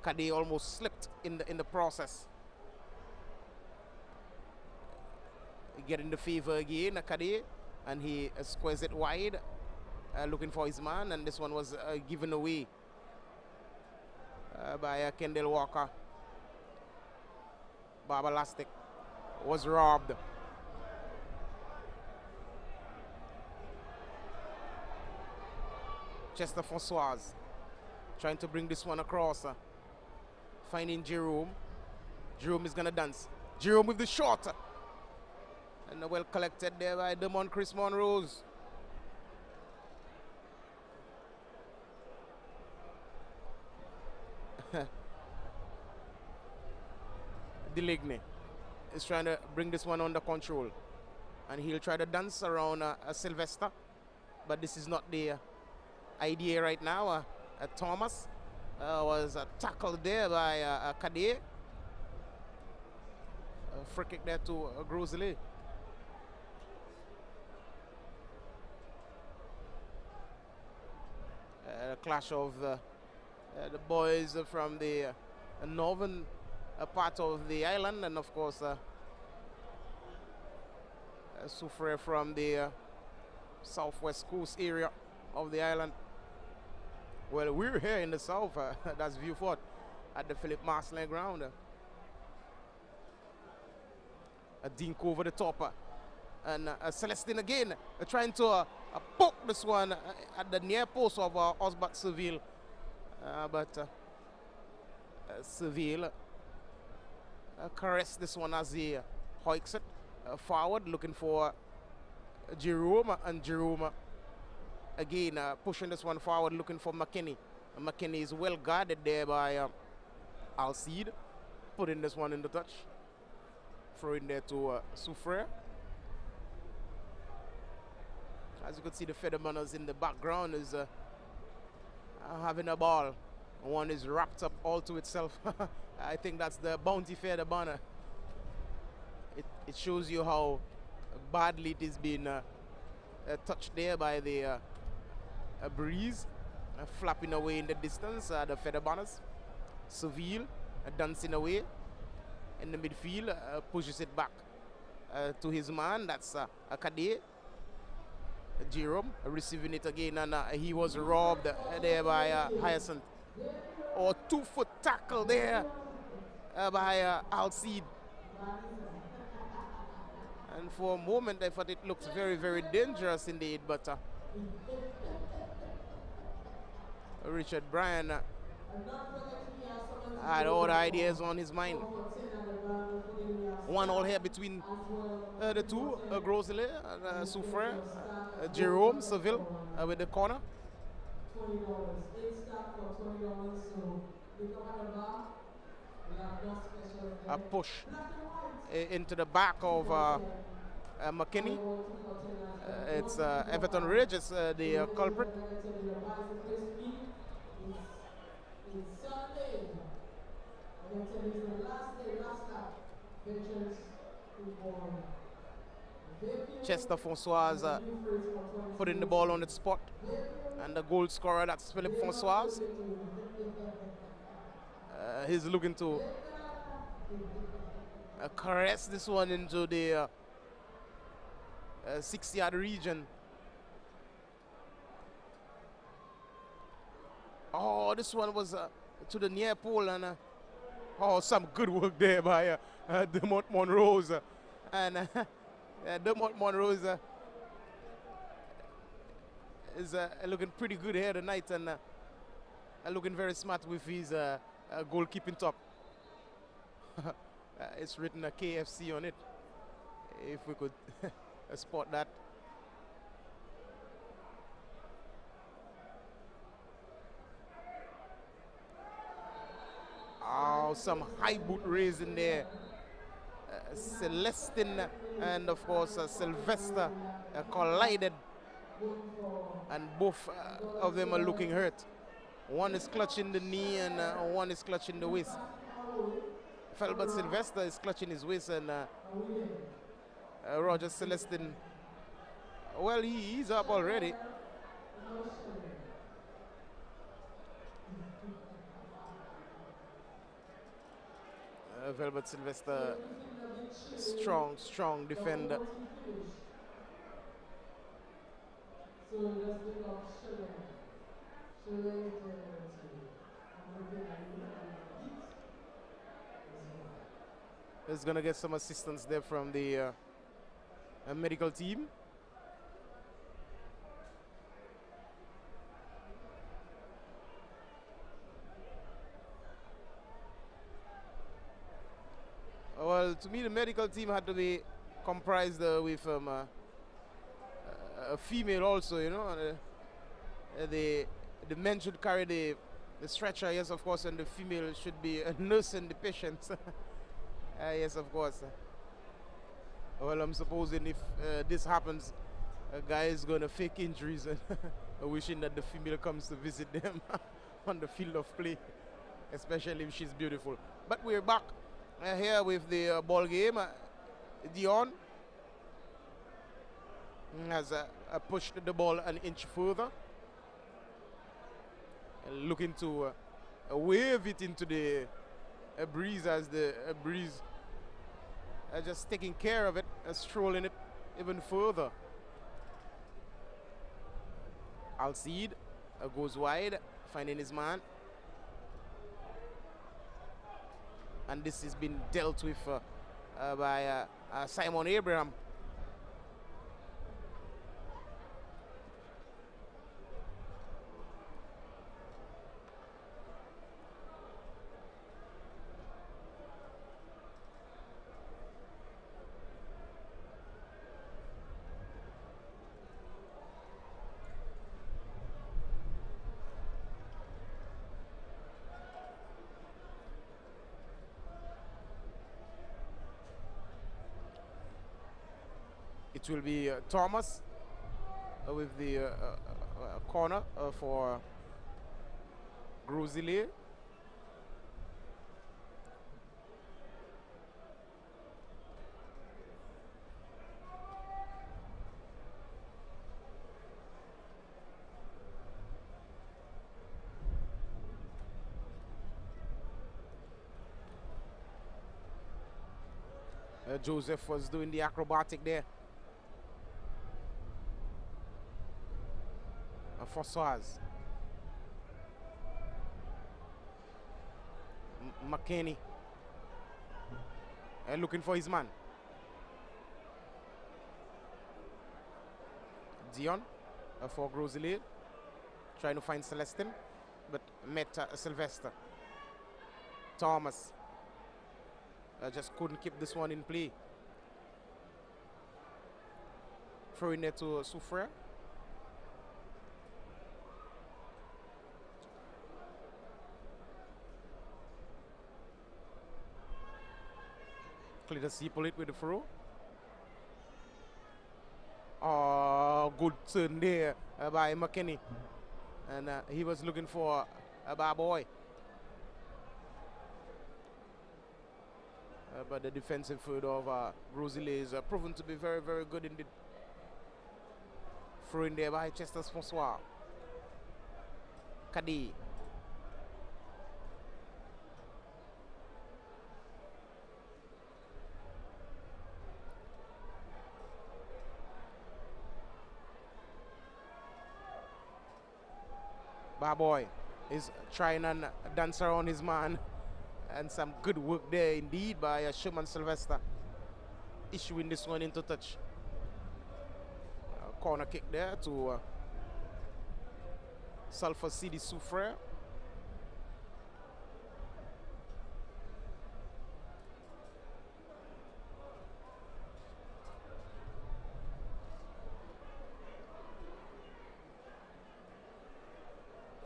Cadet almost slipped in the process. Getting the favor again, Cadet, and he squares it wide, looking for his man, and this one was given away by Kendall Walker. Baba Lastic was robbed. Chester Francois trying to bring this one across. Finding Jerome. Jerome is gonna dance. Jerome with the shot. And well collected there by Demond Chris Monrose. Deligne is trying to bring this one under control, and he'll try to dance around Sylvester, but this is not the idea right now. Thomas Was tackled there by Kadeh. Free kick there to Gros Islet. A clash of the boys from the northern part of the island, and of course Soufriere from the southwest coast area of the island. Well, we're here in the south, that's Vieux-Fort, at the Philip Marcelin ground. A dink over the top, and Celestine again trying to poke this one at the near post of Osbat Seville, but Seville caressed this one as he hoiks it forward, looking for Jerome, and Jerome again pushing this one forward, looking for McKinney. McKinney is well guarded there by Alcide, putting this one in the touch. Throw in there to Soufriere. As you can see, the Feathermanners in the background is having a ball. One is wrapped up all to itself. I think that's the Bounty Feather banner. It shows you how badly it is being touched there by the breeze, flapping away in the distance. The Feather banners. Seville dancing away in the midfield, pushes it back to his man. That's Kadeh. Jerome receiving it again, and he was robbed there by Hyacinth. Or 2-foot tackle there by Alcide. And for a moment I thought it looked very, very dangerous indeed, but Richard Bryan had all the ideas on his mind. 1-1 here between the two, Gros Islet and Soufriere. Jerome Seville with the corner. A push into the back of McKinney. It's Everton Regis, the culprit. Chester François putting the ball on its spot, and the goal scorer, that's Philippe François. He's looking to caress this one into the 6-yard region. Oh, this one was to the near pole, and oh, some good work there by Dermot Monrose. And Dermot Monrose is looking pretty good here tonight, and looking very smart with his goalkeeping top. It's written a KFC on it, if we could spot that. Oh, some high boot raise in there. Celestine and of course Sylvester collided, and both of them are looking hurt. One is clutching the knee and one is clutching the waist. Felbert Sylvester is clutching his waist, and Roger Celestine, well, he's up already. Velvet Sylvester, strong defender. Is going to get some assistance there from the medical team. Well, to me, the medical team had to be comprised with a female also, you know. The men should carry the stretcher, yes, of course, and the female should be nursing the patients. Yes, of course. Well, I'm supposing if this happens, a guy is going to fake injuries and wishing that the female comes to visit them on the field of play, especially if she's beautiful. But we're back here with the ball game. Dion has pushed the ball an inch further, looking to wave it into the breeze as the breeze just taking care of it, strolling it even further. Alcide goes wide, finding his man. And this has been dealt with by Simon Abraham. It will be Thomas with the corner for Gros Islet. Joseph was doing the acrobatic there. Françoise. McKinney. Looking for his man. Dion for Gros Islet. Trying to find Celestine, but met Sylvester. Thomas. Just couldn't keep this one in play. Throwing it to Soufriere. Cletus Hippolyte with the throw. Oh, good turn there by McKinney. And he was looking for a bar boy. But the defensive third of Gros Islet is proven to be very, very good indeed. Throw in there by Chester Francois. Kadi. Barboy is trying and dance around his man, and some good work there indeed by Sherman Sylvester, issuing this one into touch. Corner kick there to Sulphur City Soufriere.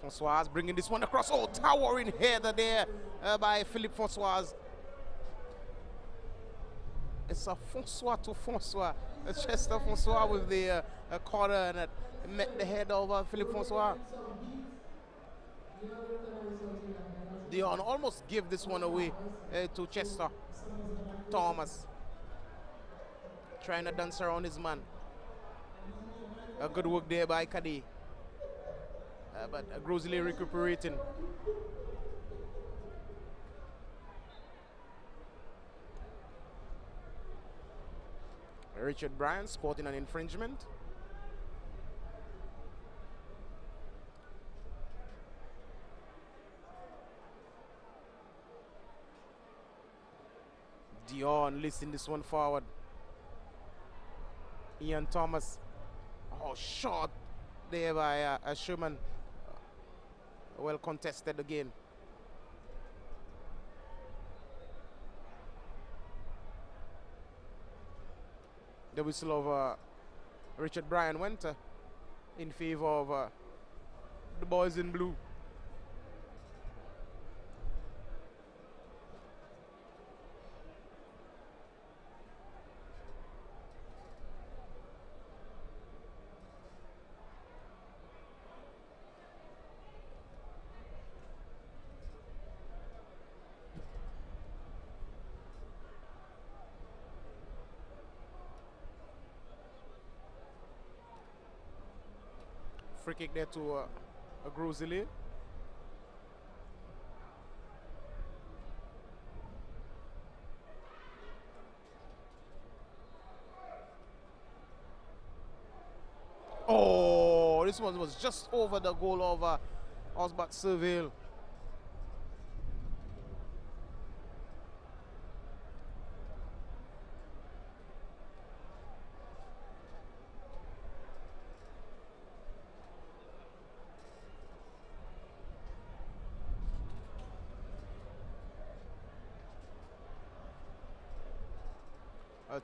François bringing this one across. Oh, towering header there by Philippe François. It's a François to François. Chester François with the corner, and it met the head of Philippe François. Dion almost gave this one away to Chester. Thomas trying to dance around his man. A good work there by Kadi. But Gros Islet recuperating. Richard Bryan sporting an infringement. Dion lifting this one forward. Ian Thomas. Oh, shot there by Sherman. Well contested again. The whistle of Richard Bryan went in favor of the boys in blue. Free kick there to Gros Islet. Oh, this one was just over the goal of Osbat Serville.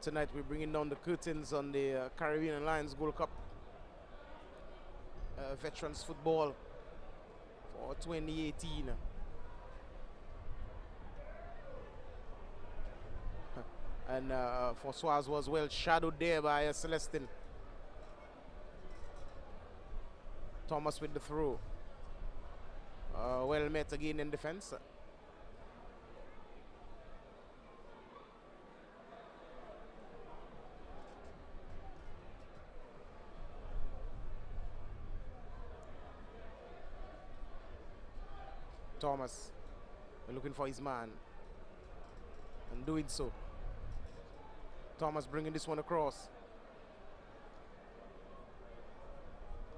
Tonight we're bringing down the curtains on the Caribbean Alliance Gold Cup Veterans Football for 2018. And Françoise was well shadowed there by Celestin. Thomas with the throw. Well met again in defense. Thomas looking for his man and doing so. Thomas bringing this one across.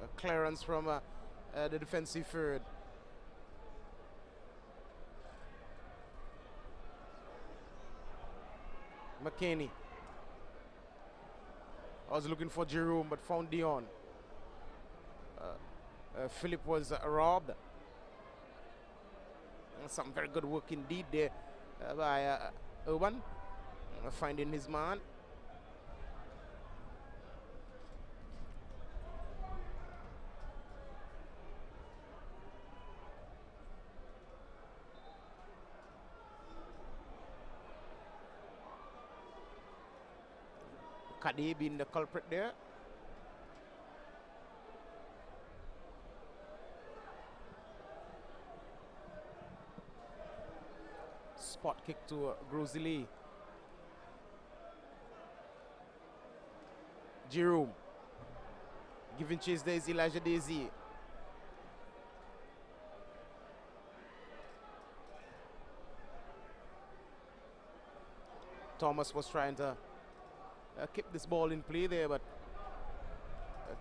A clearance from the defensive third. McKinney. I was looking for Jerome but found Dion. Philip was robbed. Some very good work indeed there by Urban, finding his man. Kadi being the culprit there. Spot kick to Gros Islet. Jerome giving chase. There is Elijah Daisy. Thomas was trying to keep this ball in play there, but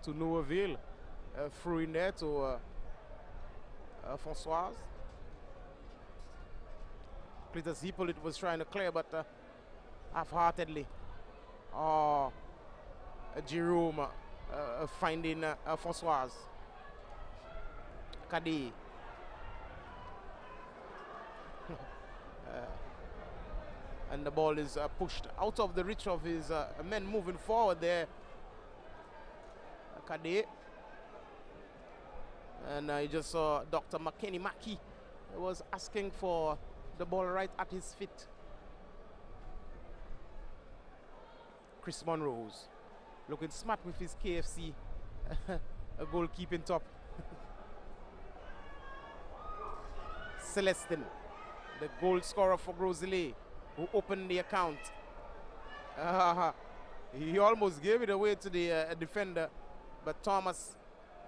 to no avail. Through in there to Françoise. Cletus Hippolyte was trying to clear, but half-heartedly. Jerome finding Françoise. Kadi. And the ball is pushed out of the reach of his men moving forward there. Kadi. And you just saw Dr. McKinney Mackey was asking for the ball right at his feet. Chris Monrose looking smart with his KFC a goalkeeping top. Celestin, the goal scorer for Gros Islet, who opened the account. He almost gave it away to the defender, but Thomas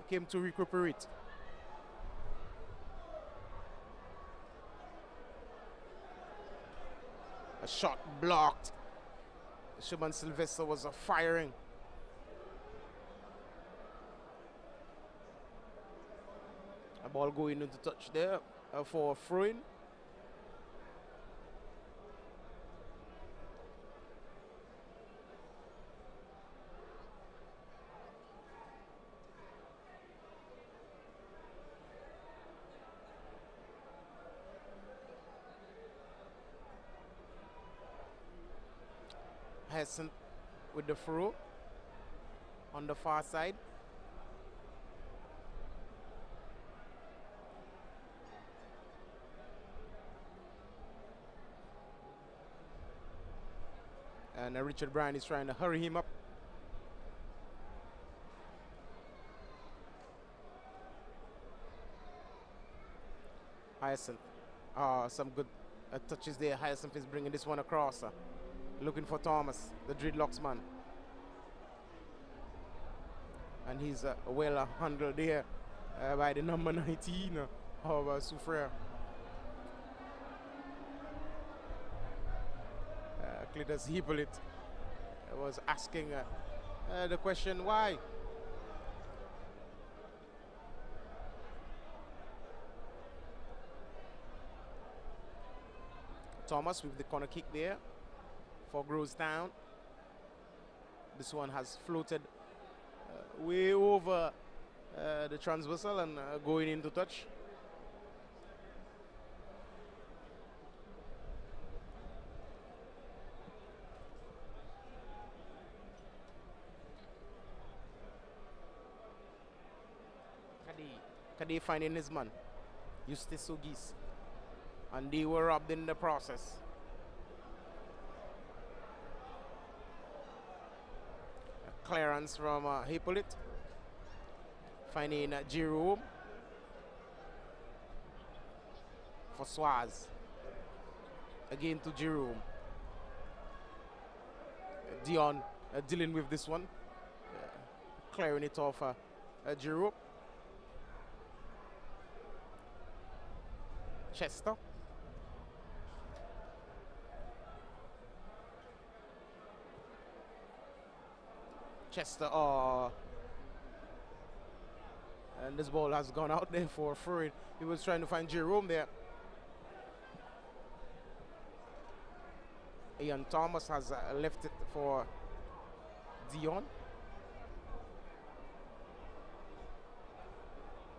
came to recuperate. A shot blocked. Shaban Sylvester was firing. A ball going into touch there for throwing. Hesson with the throw on the far side. And Richard Bryan is trying to hurry him up. Hyacinth. Some good touches there. Hyacinth is bringing this one across. Looking for Thomas, the dreadlocks man. And he's well handled there by the number 19 of Soufriere. Cletus Hippolyte was asking the question why. Thomas with the corner kick there for Gros Town. This one has floated way over the transversal and going into touch. Kade finding his man, Eustace Sugis, and they were robbed in the process. A clearance from Hippolyte, finding Jerome for Swaz. Again to Jerome. Dion dealing with this one, clearing it off Jerome. Chester. Chester, and this ball has gone out there for a throw. He was trying to find Jerome there. Ian Thomas has left it for Dion.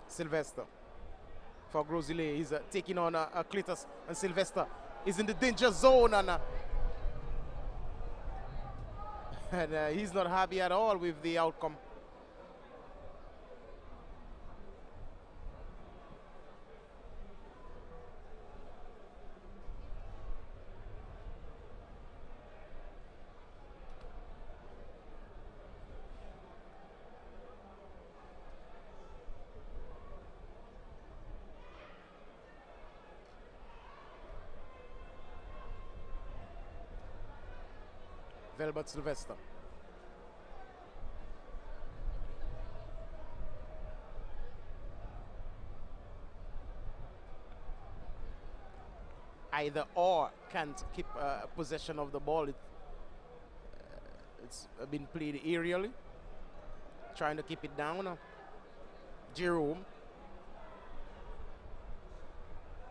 Sylvester for Gros Islet. He's taking on Cletus, and Sylvester is in the danger zone, and he's not happy at all with the outcome. Velbert Sylvester. Either or can't keep possession of the ball. It's been played aerially, trying to keep it down. Jerome.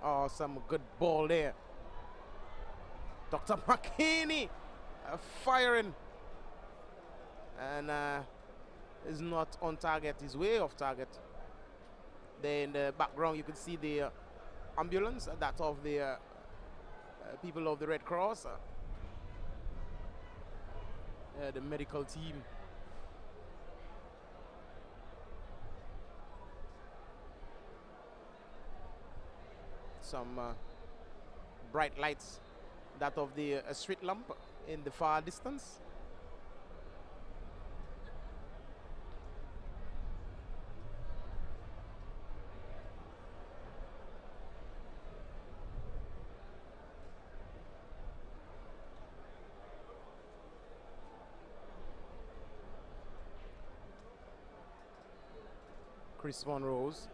Oh, some good ball there. Dr. McKinney firing, and is not on target. He's way off target. There in the background you can see the ambulance, that of the people of the Red Cross, the medical team. Some bright lights, that of the street lamp in the far distance. Chris Monrose.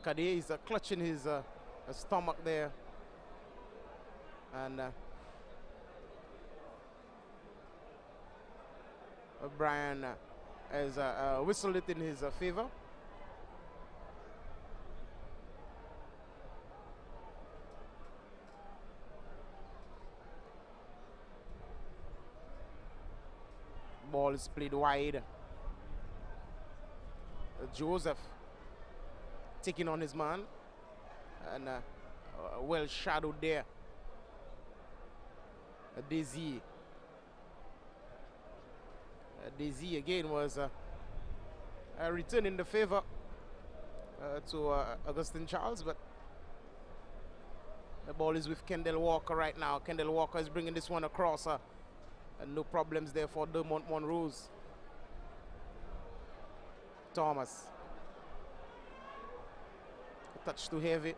Kade is clutching his stomach there, and Brian has whistled it in his favor. Ball is played wide. Joseph taking on his man, and well shadowed there. Daisy. Daisy again was returning the favor to Augustine Charles, but the ball is with Kendall Walker right now. Kendall Walker is bringing this one across, and no problems there for Dermont Monrose. Thomas. A touch too heavy,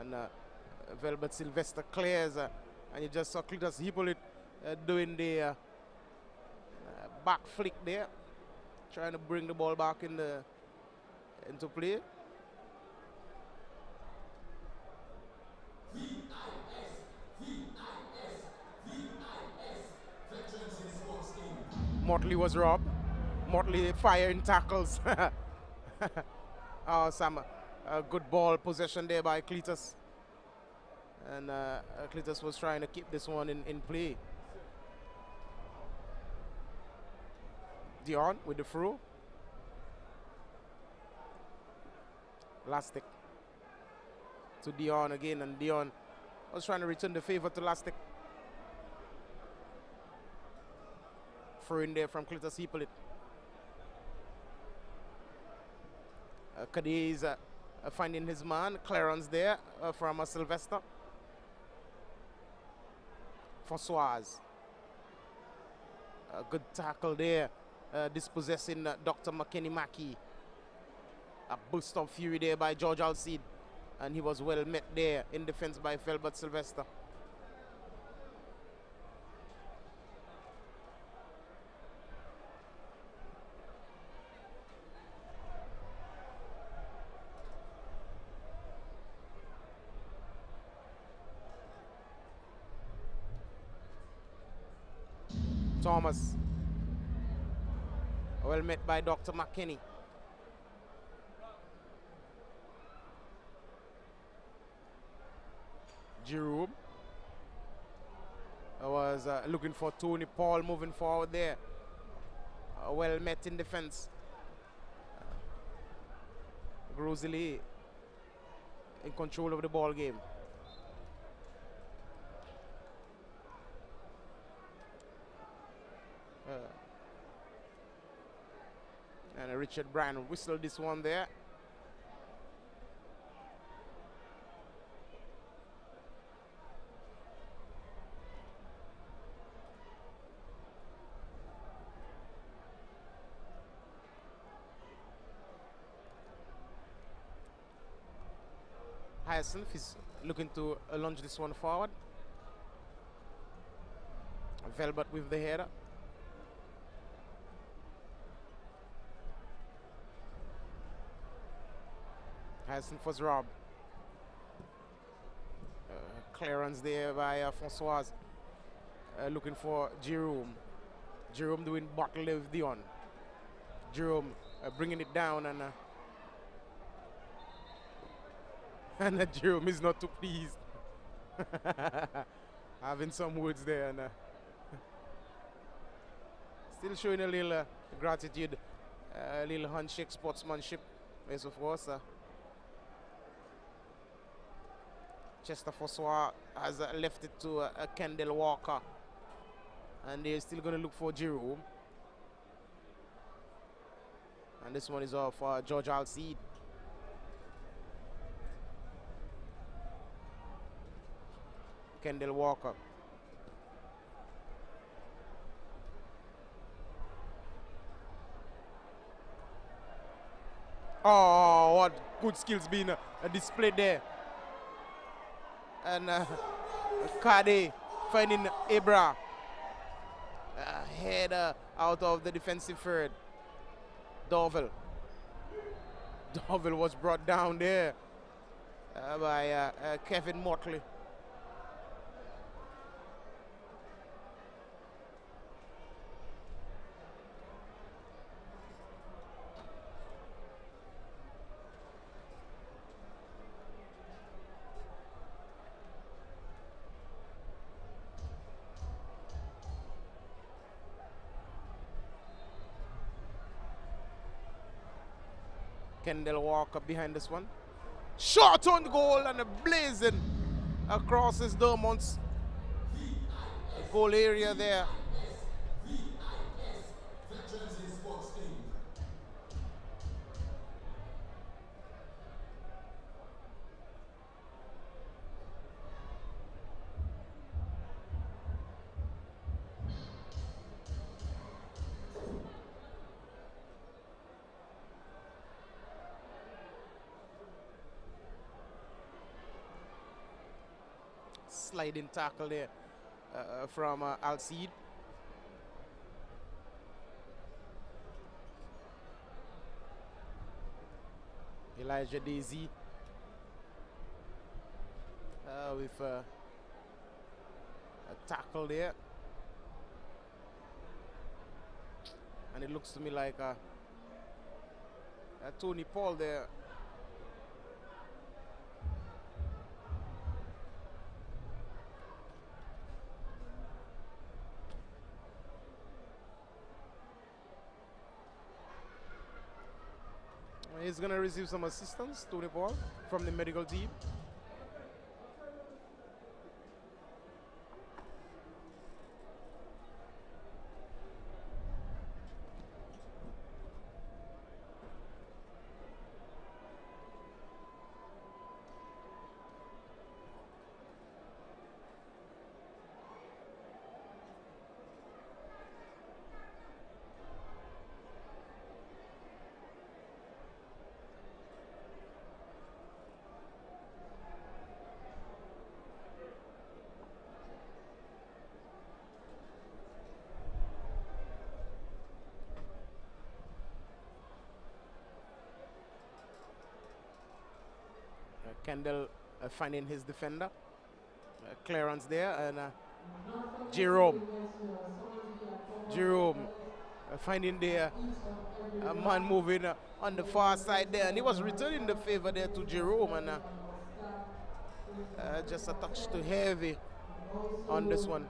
and Velbert Sylvester clears, And you just saw Cletus Hippolyte doing the back flick there, trying to bring the ball back into play. Motley was robbed. Motley firing tackles. Some good ball possession there by Cletus. And Cletus was trying to keep this one in play. Dion with the throw. Lastic to Dion again, and Dion was trying to return the favor to Lastic. Throw in there from Cletus Hippolyte. Kadeh is finding his man. Clearance there from Sylvester. Françoise. A good tackle there, dispossessing Dr. McKenny Mackey. A burst of fury there by George Alcide, and he was well met there in defense by Felbert Sylvester. Thomas, well met by Dr. McKinney. Jerome was looking for Tony Paul moving forward there. Well met in defense. Gros Islet in control of the ball game. And Richard Bryan whistled this one there. Hyacinth is looking to launch this one forward. Velbert with the header. Hyacinth was robbed. Clearance there by Françoise. Looking for Jerome. Jerome doing battle with Dion. Jerome bringing it down, and Jerome is not too pleased. Having some words there, and still showing a little gratitude, a little handshake, sportsmanship, yes, of course. Chester François has left it to Kendall Walker, and they're still going to look for Jerome. And this one is off George Alcide. Kendall Walker. Oh, what good skills being displayed there. And Kadeh finding Ibra. Head out of the defensive third. Dorval was brought down there by Kevin Motley. Kendall Walker behind this one. Shot on goal and a blazing across his Dormont's goal area there. Sliding tackle there from Alcide. Elijah Daisy with a tackle there. And it looks to me like Tony Paul there. He's going to receive some assistance, Tony Paul, from the medical team. Kendall finding his defender. Clearance there, and Jerome finding the man moving on the far side there, and he was returning the favor there to Jerome, and just a touch too heavy on this one.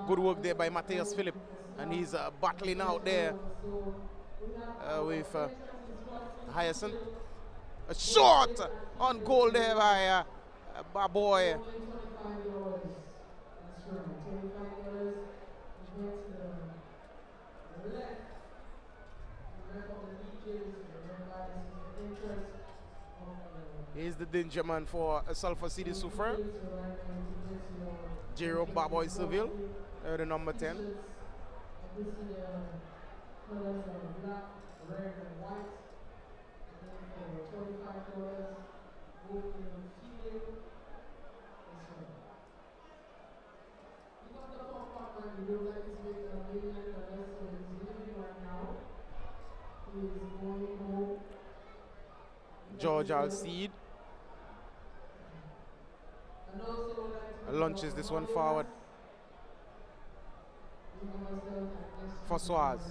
Good work there by Matthias Philip, and he's battling out there with Hyacinth. A shot on goal there by Baboy. He's the danger man for Sulphur City Soufriere. Jerome Baboy Seville, the number 10. George Alcide launches this one forward for Suarez,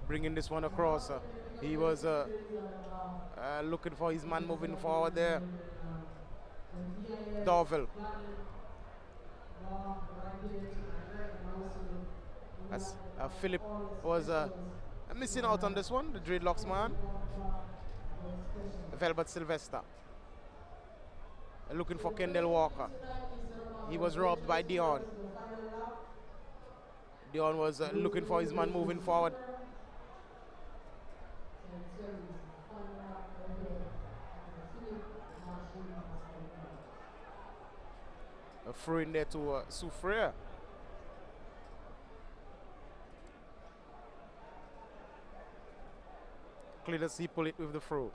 bringing this one across. He was looking for his man moving forward there. Dorville. As Philip was missing out on this one, the dreadlocks man. Velvet Sylvester looking for Kendall Walker. He was robbed by Dion. Dion was looking for his man moving forward. A throw in there to Soufriere. Cletus, he pull it with the throw.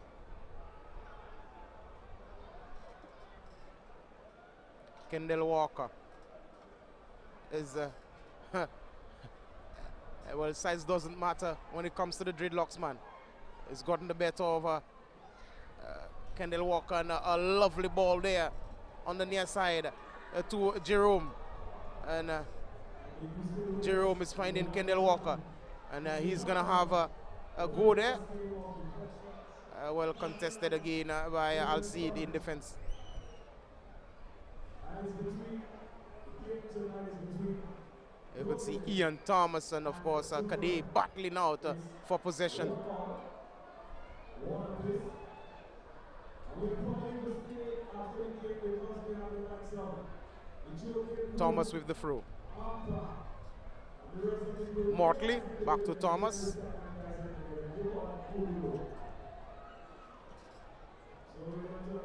Kendall Walker is well, size doesn't matter when it comes to the dreadlocks man. He's gotten the better of Kendall Walker, and a lovely ball there on the near side to Jerome, and Jerome is finding Kendall Walker, and he's gonna have a go there. Well contested again by Alcide in defense. You could see Ian Thomas and of course Kadeh battling out for possession. Thomas with the throw. Mortley back to Thomas.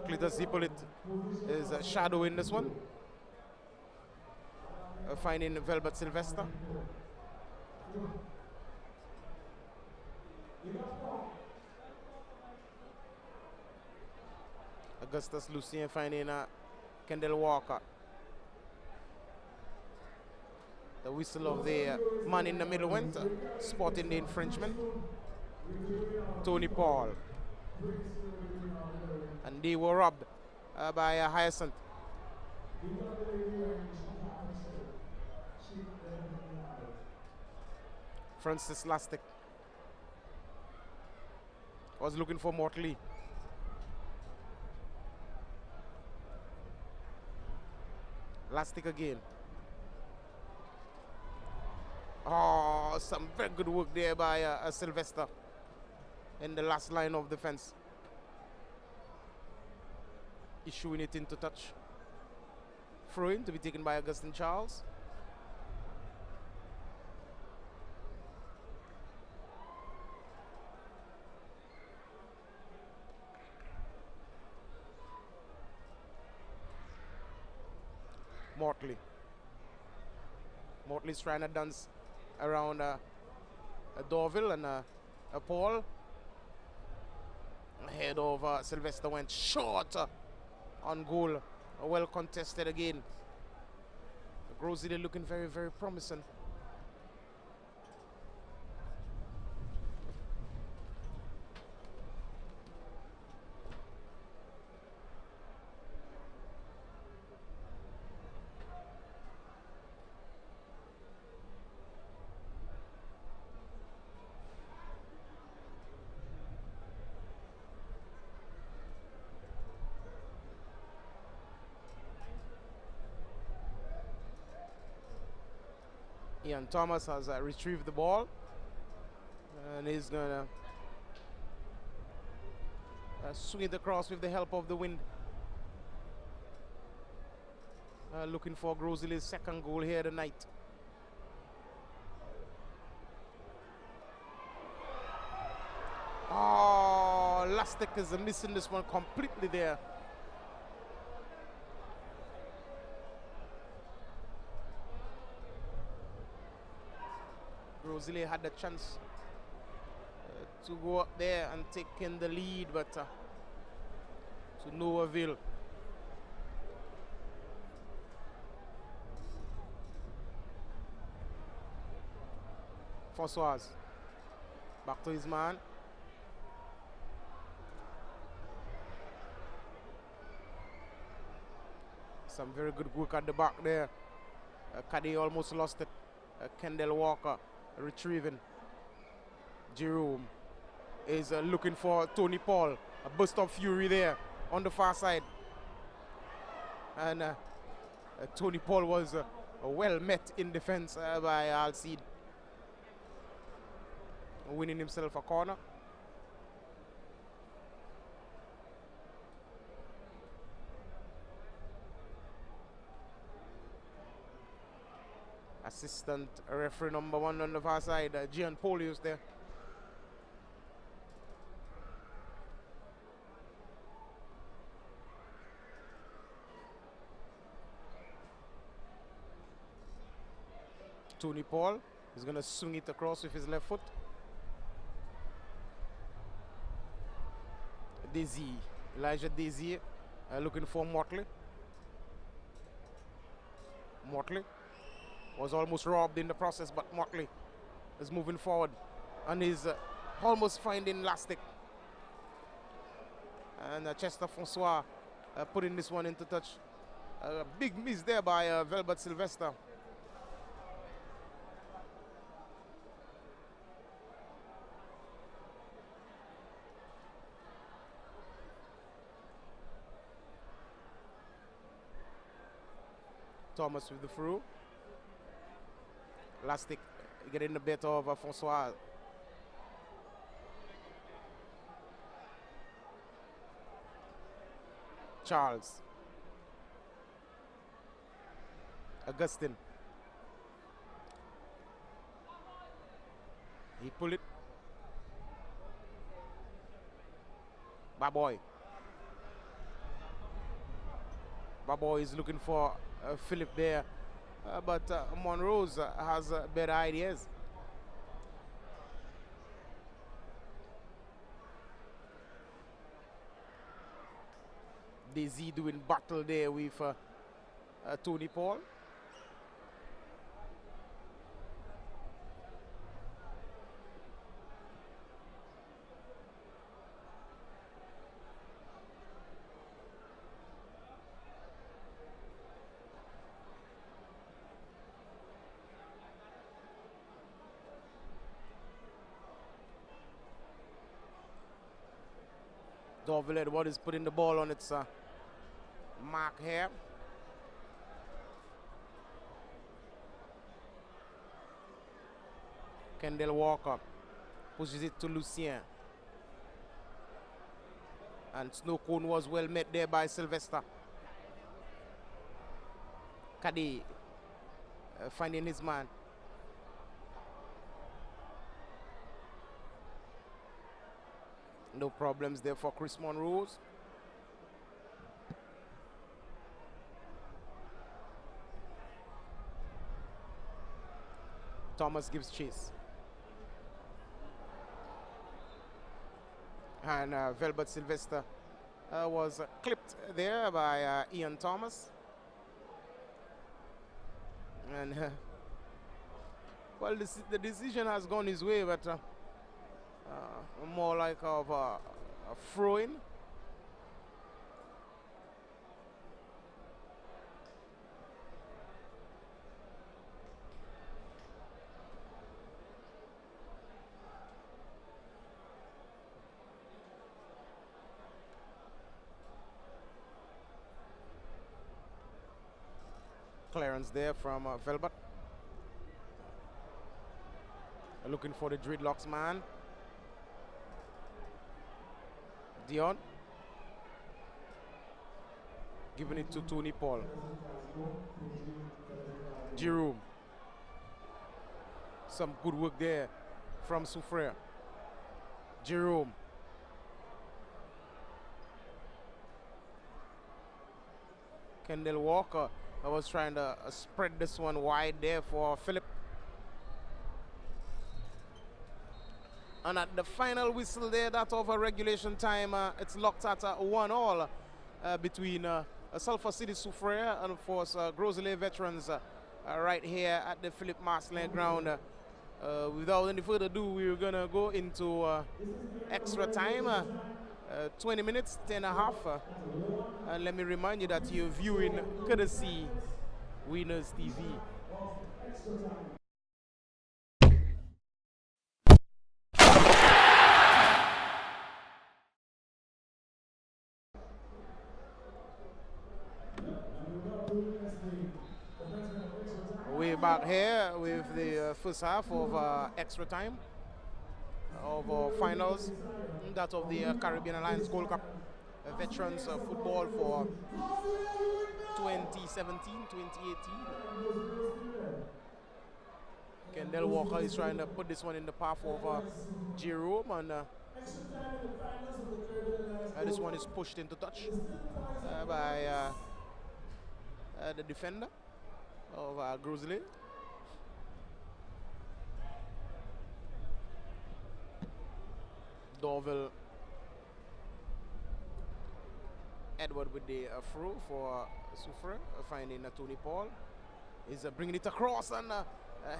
Cletus Hippolyte is shadowing this one. Finding Velvet Sylvester. Augustus Lucien finding Kendall Walker. The whistle of the man in the middle went, spotting the infringement. Tony Paul. And they were robbed by Hyacinth. Francis Lastic was looking for Mortley. Lastic again. Oh, some very good work there by Sylvester in the last line of defense. Issuing it into touch. Throw-in to be taken by Augustine Charles. Mortley. Mortley's trying to dance around Dorville and Paul. Head of Sylvester went short on goal. Well contested again. Gros Islet looking very, very promising. Ian Thomas has retrieved the ball and he's gonna swing it across with the help of the wind. Looking for Gros Islet's second goal here tonight. Oh, Lastic is missing this one completely there. Gros Islet had the chance to go up there and take in the lead, but to no avail. François back to his man. Some very good work at the back there. Caddy almost lost it. Kendall Walker retrieving. Jerome is looking for Tony Paul. A burst of fury there on the far side. And Tony Paul was well met in defense by Alcide. Winning himself a corner. Assistant referee number 1 on the far side, Gian Polius there. Tony Paul is going to swing it across with his left foot. Elijah Desir looking for Mortley. Mortley was almost robbed in the process, but Mortley is moving forward and is almost finding Lastic. And Chester Francois putting this one into touch. A big miss there by Velbert Sylvester. Thomas with the through. Lastic getting the better of Francois. Charles. Augustine. He pulled it. Baboy. Baboy is looking for Philip there. But Monrose has better ideas. Daisy doing battle there with Tony Paul. Dorville Edward is putting the ball on its mark here. Kendall Walker pushes it to Lucien. And Snow Cone was well met there by Sylvester. Kadi finding his man. No problems there for Chris Monrose. Thomas gives chase. And Velbert Sylvester was clipped there by Ian Thomas. And well, the decision has gone his way, but more like of a throw-in. Clearance there from Velbert. Looking for the dreadlocks man. Dion. Giving it to Tony Paul. Jerome. Some good work there from Soufriere. Jerome. Kendall Walker. I was trying to spread this one wide there for Philip. And at the final whistle there, that over regulation time, it's locked at 1-1 between Sulphur City Soufriere and of course Gros Islet veterans right here at the Philip Marcelin ground. Without any further ado, we're gonna go into extra time, 20 minutes, 10.5. And let me remind you that you're viewing courtesy Winners TV. We're back here with the first half of extra time of finals, that of the Caribbean Alliance Gold Cup Veterans Football for 2017-2018. Kendall Walker is trying to put this one in the path of Jerome, and this one is pushed into touch by the defender of Gros Islet. Dorville Edward with the throw for Soufriere, finding Tony Paul. Is bringing it across, and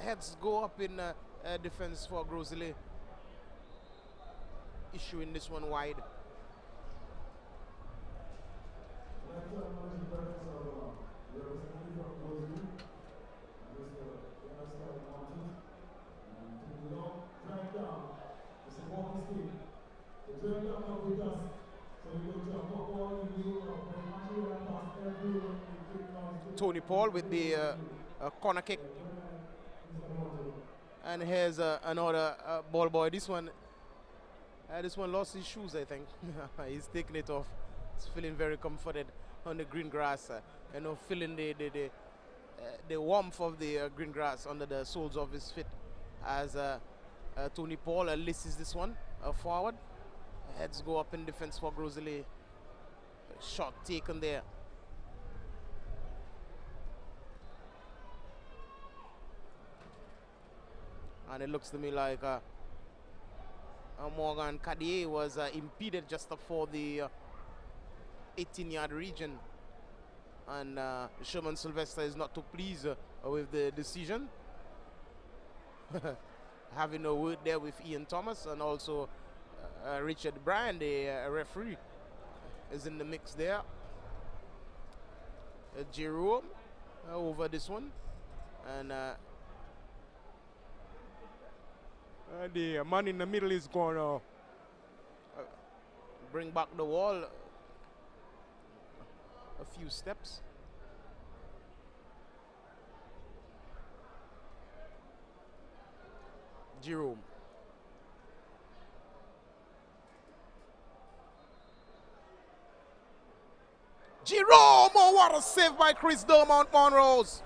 heads go up in defense for Gros Islet, issuing this one wide. Tony Paul with the corner kick. And here's another ball boy. This one lost his shoes, I think. He's taking it off. He's feeling very comforted on the green grass. Feeling the warmth of the green grass under the soles of his feet as Tony Paul lists this one forward. Heads go up in defense for Gros Islet. Shot taken there. And it looks to me like Morgan Cadier was impeded just for the 18-yard region. And Sherman Sylvester is not too pleased with the decision. Having a word there with Ian Thomas, and also Richard Bryan, the referee, is in the mix there. Jerome over this one. And the man in the middle is going to bring back the wall a few steps. Jerome. Jerome! Oh, what a save by Chris Dermont Monrose.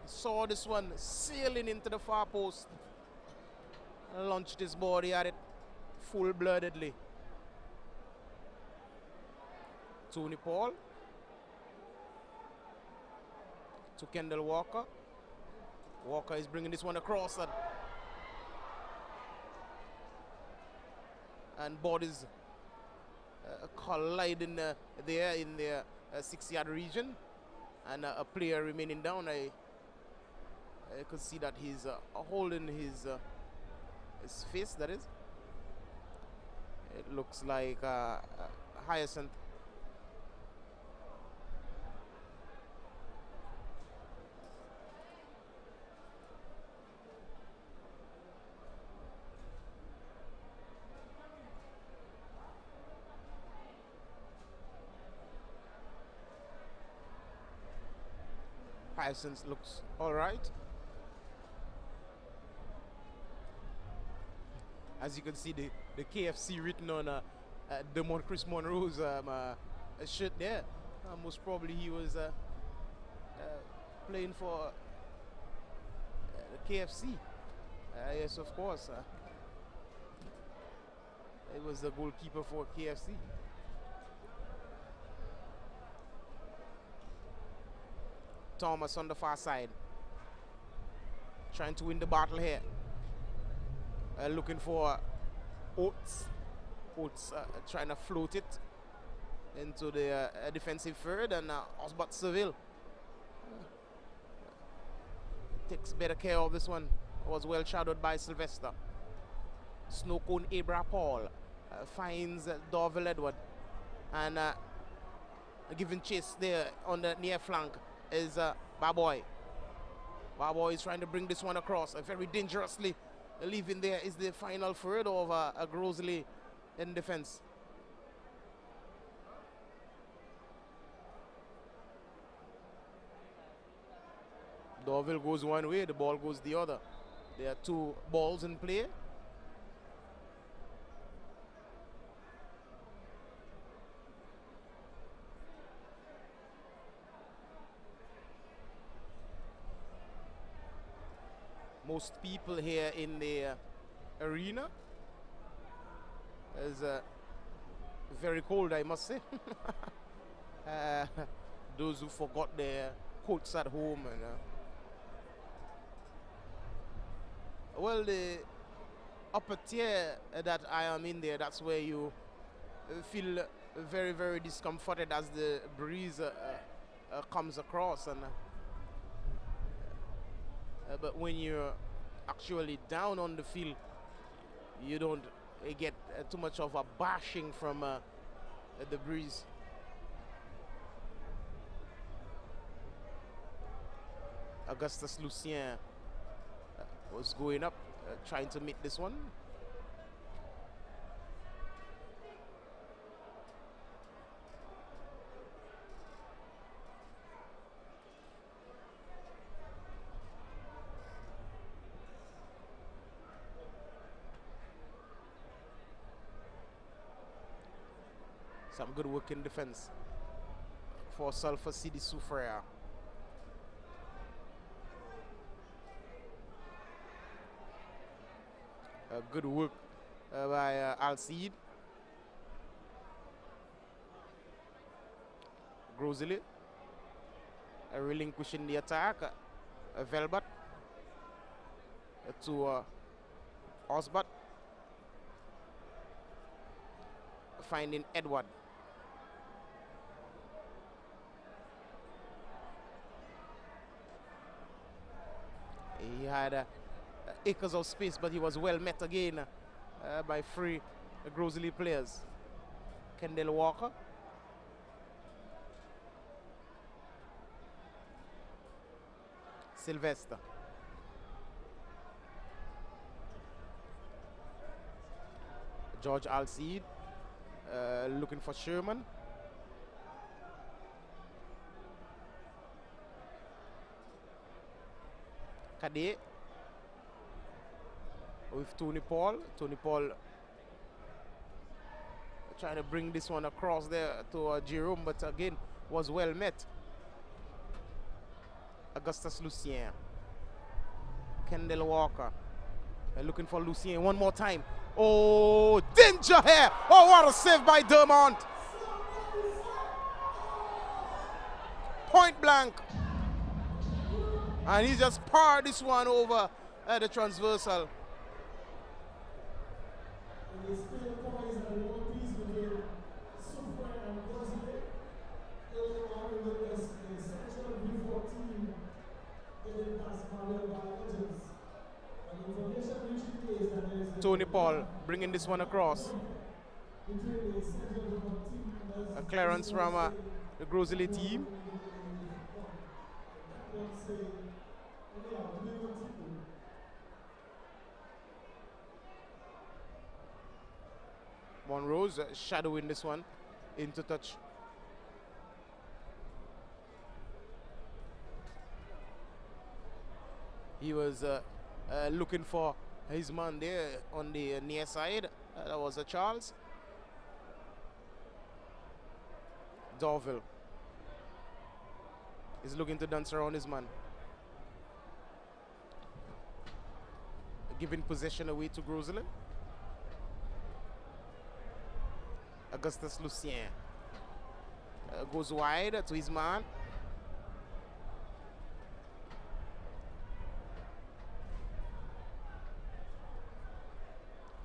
Saw this one sailing into the far post. Launched his body at it full-bloodedly. Tony Paul to Kendall Walker. Walker is bringing this one across, and bodies colliding there in the 6-yard region, and a player remaining down. I could see that he's holding his face, that is. It looks like Hyacinth. Hyacinth looks all right. As you can see, the KFC written on Chris Monroe's shirt there. Most probably he was playing for the KFC. Yes, of course. He was the goalkeeper for KFC. Thomas on the far side, trying to win the battle here. Looking for Oates. Oates trying to float it into the defensive third, and Osbert Seville takes better care of this one. Was well shadowed by Sylvester. Snowcone Abra Paul finds Dorville Edward, and giving chase there on the near flank is Barboy. Barboy is trying to bring this one across very dangerously. Leaving there is the final third of Gros Islet in defense. Dorville goes one way, the ball goes the other. There are two balls in play. Most people here in the arena is very cold, I must say. Those who forgot their coats at home. And, well, the upper tier that I am in there, that's where you feel very, very discomforted as the breeze comes across. And but when you're actually down on the field, you don't get too much of a bashing from the breeze. Augustus Lucien was going up, trying to meet this one. Some good work in defense for Sulphur City Soufriere. Good work by Alcide. Gros Islet relinquishing the attack. Velbert to Osbert. finding Edward. He had acres of space, but he was well met again by three Gros Islet players. Kendall Walker. Sylvester. George Alcide looking for Sherman. Kade with Tony Paul. Tony Paul trying to bring this one across there to Jerome, but again was well met. Augustus Lucien. Kendall Walker. Looking for Lucien one more time. Oh, danger here. Oh, what a save by Dermont. Point blank. And he just parred this one over the transversal. Tony Paul bringing this one across. A clearance from the Gros Islet team. Monroe's shadowing this one into touch. He was looking for his man there on the near side. That was Charles. Dorville is looking to dance around his man. Giving possession away to Gros Islet. Augustus Lucien goes wide to his man.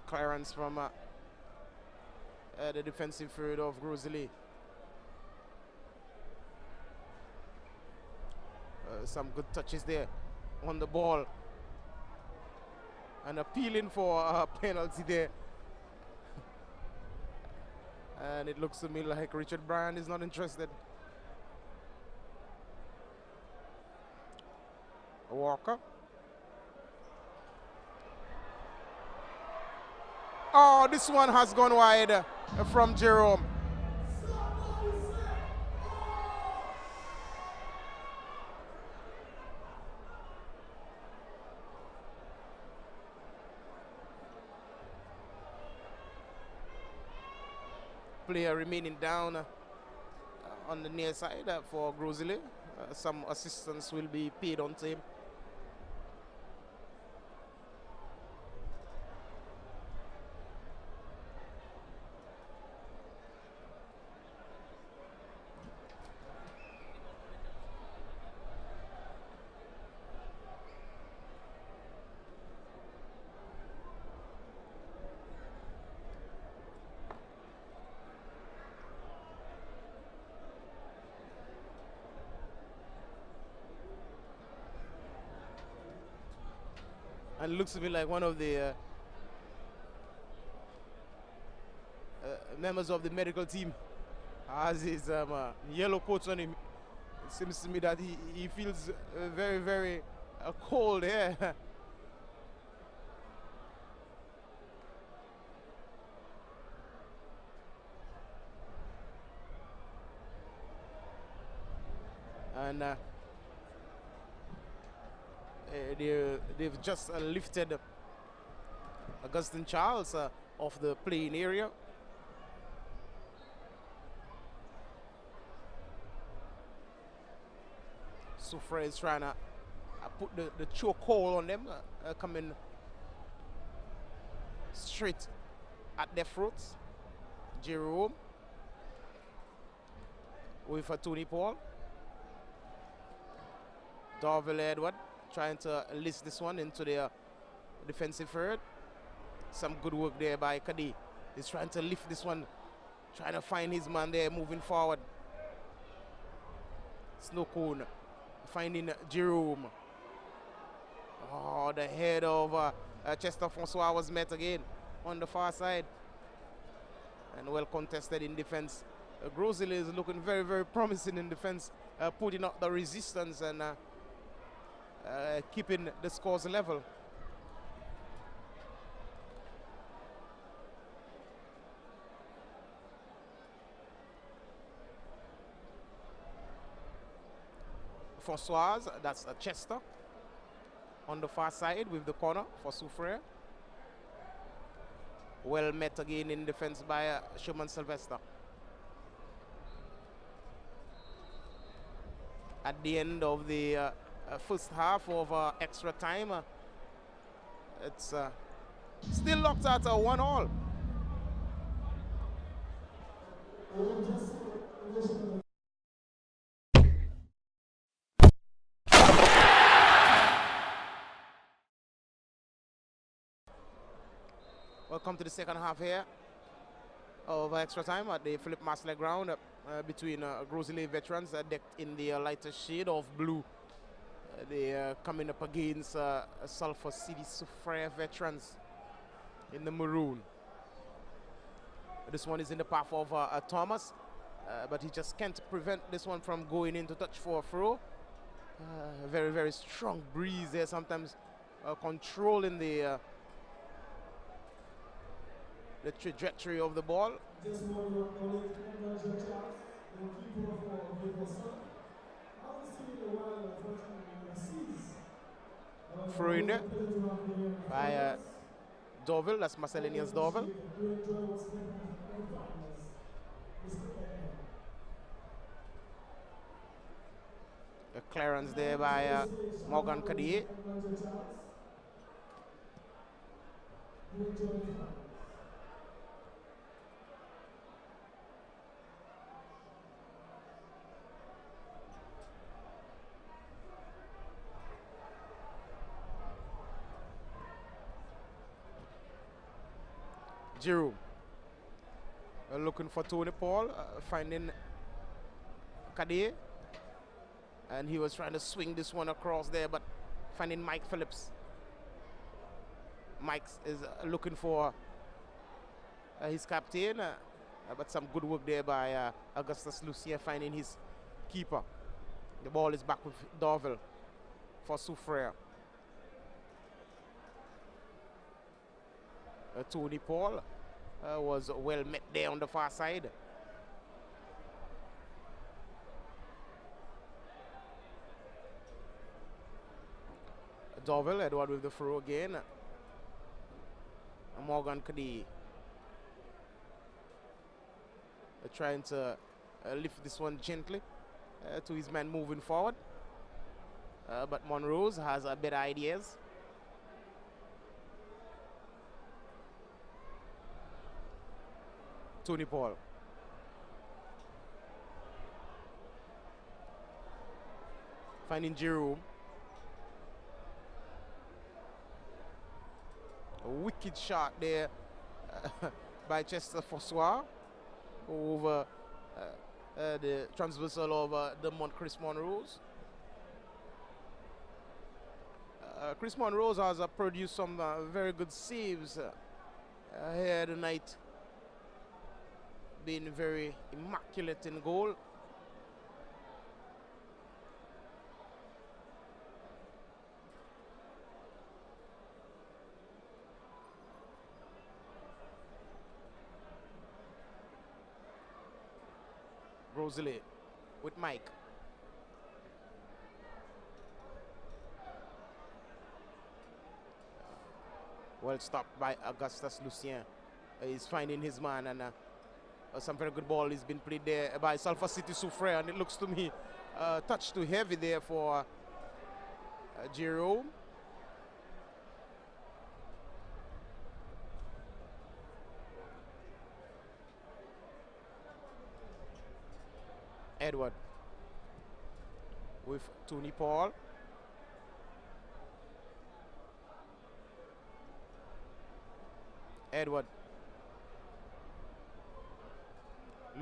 Clearance from the defensive third of Gros Islet. Some good touches there on the ball. And appealing for a penalty there. And it looks to me like Richard Bryan is not interested. Walker. Oh, this one has gone wide from Jerome. Player remaining down on the near side for Gros Islet. Some assistance will be paid onto him. And looks to me like one of the members of the medical team has his yellow coats on him. It seems to me that he feels very, very cold here. And they've just lifted Augustine Charles off the playing area. Soufriere is trying to put the choke hold on them, coming straight at their throats. Jerome with Tony Paul. Dorville Edward trying to list this one into the defensive third. Some good work there by Kade. He's trying to lift this one Trying to find his man there, moving forward. Snowcone finding Jerome. Oh, the head of Chester Francois was met again on the far side. And well contested in defense. Gros Islet is looking very, very promising in defense, putting up the resistance and keeping the scores level. Francois, that's Chester on the far side with the corner for Soufriere. Well met again in defense by Sherman Sylvester. At the end of the first half of extra time, it's still locked at 1-1. Welcome to the second half here of extra time at the Philip Masley ground between Gros Islet veterans decked in the lighter shade of blue. They coming up against Sulphur City Soufriere veterans in the maroon. This one is in the path of Thomas, but he just can't prevent this one from going into touch for a throw. Very, very strong breeze there, sometimes controlling the trajectory of the ball. Throw in there by Dorville, that's Marcelinius Dorville. A clearance there by Morgan Kadier. Jerome looking for Tony Paul, finding Kadier, and he was trying to swing this one across there, but finding Mike Phillips. Mike is looking for his captain, but some good work there by Augustus Lucia finding his keeper. The ball is back with Dorville for Soufriere. Tony Paul was well met there on the far side. Dorville, Edward with the throw again. Morgan Kadi trying to lift this one gently to his man moving forward. But Monrose has better ideas. Tony Paul. Finding Jerome. A wicked shot there by Chester Francois over the transversal of the Chris Monrose. Chris Monrose has produced some very good saves here tonight, being very immaculate in goal. Gros Islet with Mike. Well stopped by Augustus Lucien. He's finding his man, and some very good ball has been played there by Sulphur City Soufriere, and it looks to me touch too heavy there for Jerome. Edward with Tony Paul. Edward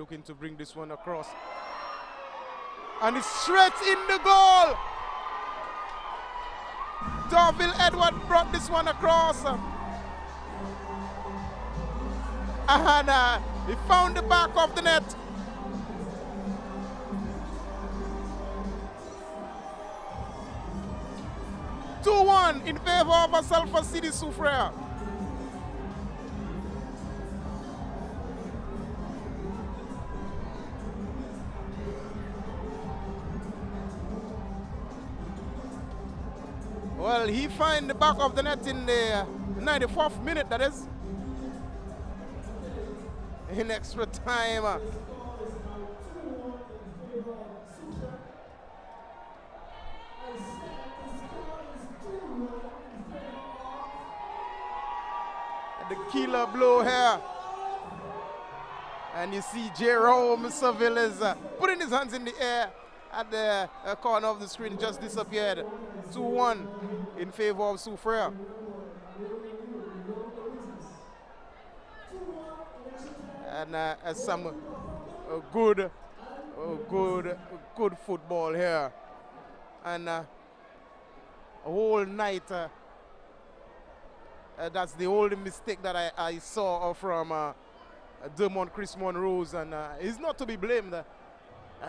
looking to bring this one across. And it's straight in the goal. Darville Edward brought this one across. And he found the back of the net. (2-1) in favor of Sulphur City Soufriere. Well, he found the back of the net in the 94th minute, that is. In extra time. The killer blow here. And you see Jerome Seville is putting his hands in the air at the corner of the screen, just disappeared. 2-1 in favor of Soufriere. And some good football here. And a whole night, that's the only mistake that I saw from Dermont Chris Monrose, and he's not to be blamed.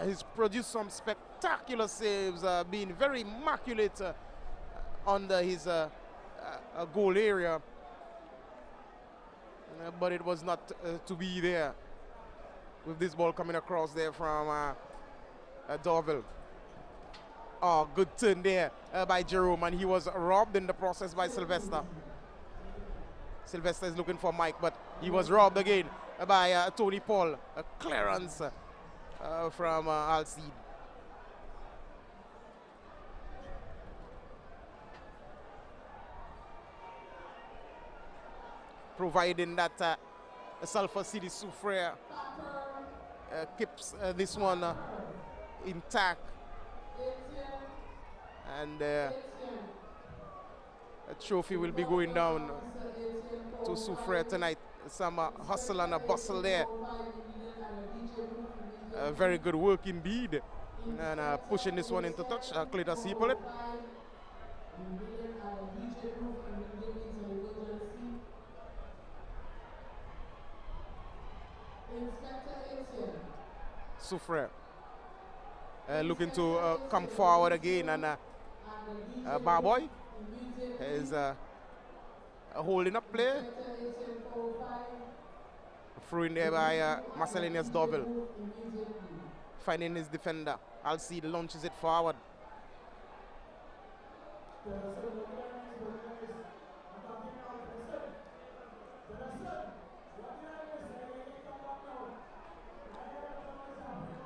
He's produced some spectacular saves, being very immaculate under his goal area. But it was not to be there with this ball coming across there from Darville. Oh, good turn there by Jerome, and he was robbed in the process by Sylvester. Sylvester is looking for Mike, but he was robbed again by Tony Paul. A clearance from Alcide. Providing that Sulphur City Soufriere keeps this one intact. And a trophy will be going down to Soufriere tonight. Some hustle and a bustle there. Very good work indeed. And pushing this one into touch. Cletus Heapolit. Soufriere looking to come forward again, and Barboy is holding up play. Through in there by Marcellinus Darville. Finding his defender. Alcide launches it forward.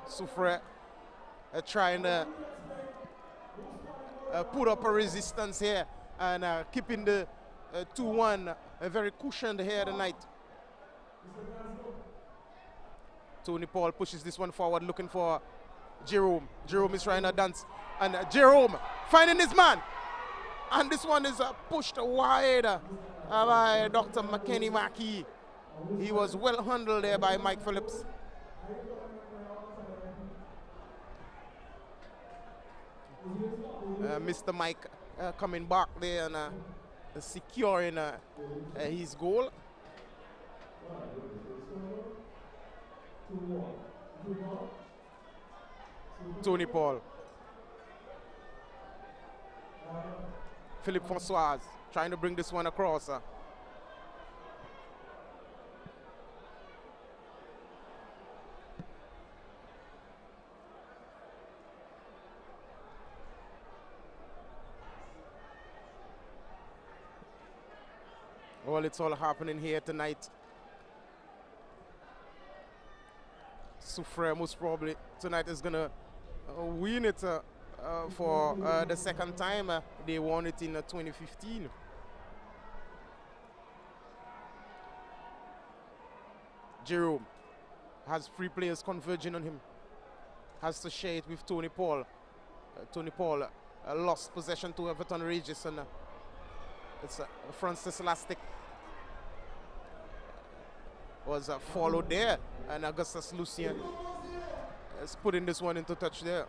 Soufriere trying to put up a resistance here and keeping the 2-1 very cushioned here tonight. Tony Paul pushes this one forward, looking for Jerome. Jerome is trying to dance, and Jerome finding his man. And this one is pushed wide by Dr. McKenny Mackey. He was well handled there by Mike Phillips. Mr. Mike coming back there and securing his goal. Tony Paul. Philippe Francois trying to bring this one across. Well, it's all happening here tonight. Soufriere most probably tonight is going to win it for the second time. They won it in 2015. Jerome has three players converging on him. Has to share it with Tony Paul. Tony Paul lost possession to Everton Regis, and it's Francis Lastic was followed there, and Augustus Lucien is putting this one into touch there.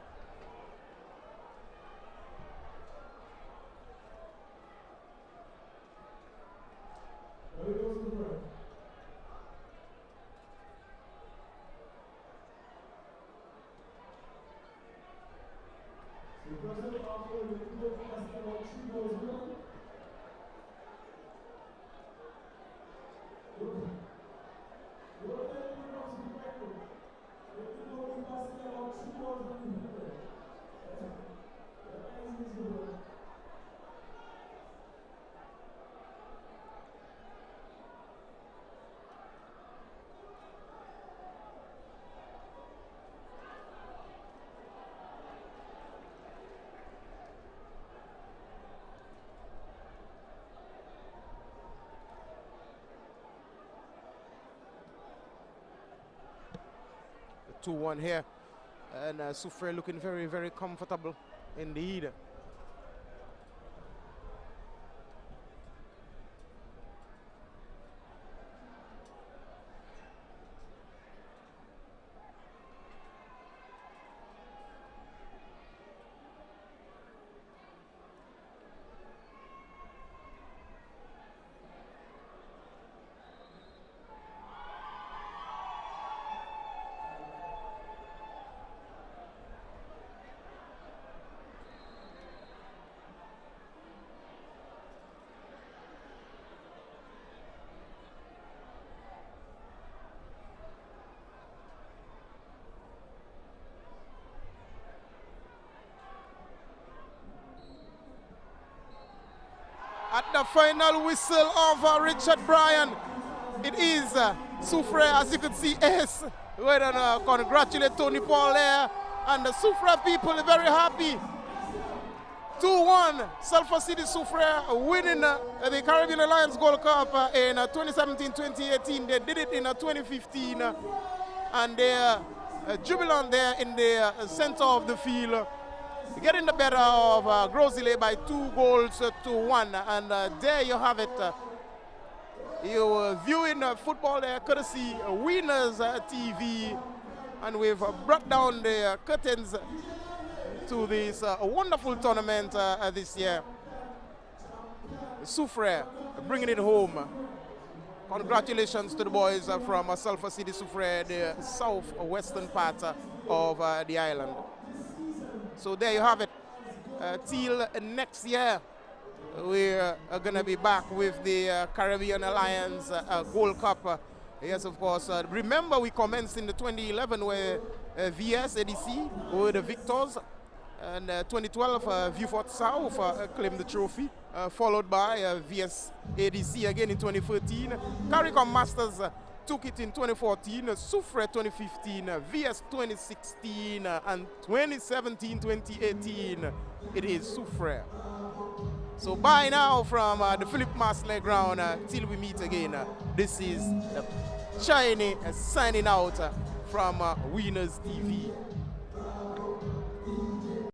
The 2-1 here, and Soufriere looking very, very comfortable indeed. At the final whistle of Richard Bryan, it is Soufriere, as you can see, S. Well done, congratulate Tony Paul there. And the Soufriere people are very happy. 2-1, Sulphur City Soufriere winning the Caribbean Alliance Gold Cup in 2017-2018. They did it in 2015. And they're jubilant there in the center of the field, getting the better of Gros Islet by 2-1. And there you have it. You're viewing football there, courtesy Winners TV. And we've brought down the curtains to this wonderful tournament this year. Soufriere bringing it home. Congratulations to the boys from Sulphur City Soufriere, the southwestern part of the island. So there you have it. Till next year, we're going to be back with the Caribbean Alliance Gold Cup. Yes, of course. Remember, we commenced in the 2011 where VS ADC were the victors. And 2012, Vieux-Fort South claimed the trophy, followed by VS ADC again in 2013. CARICOM Masters took it in 2014, Soufriere 2015, VS 2016, and 2017-2018, it is Soufriere. So bye now from the Philip Masley ground till we meet again. This is the Shiny signing out from Winners TV.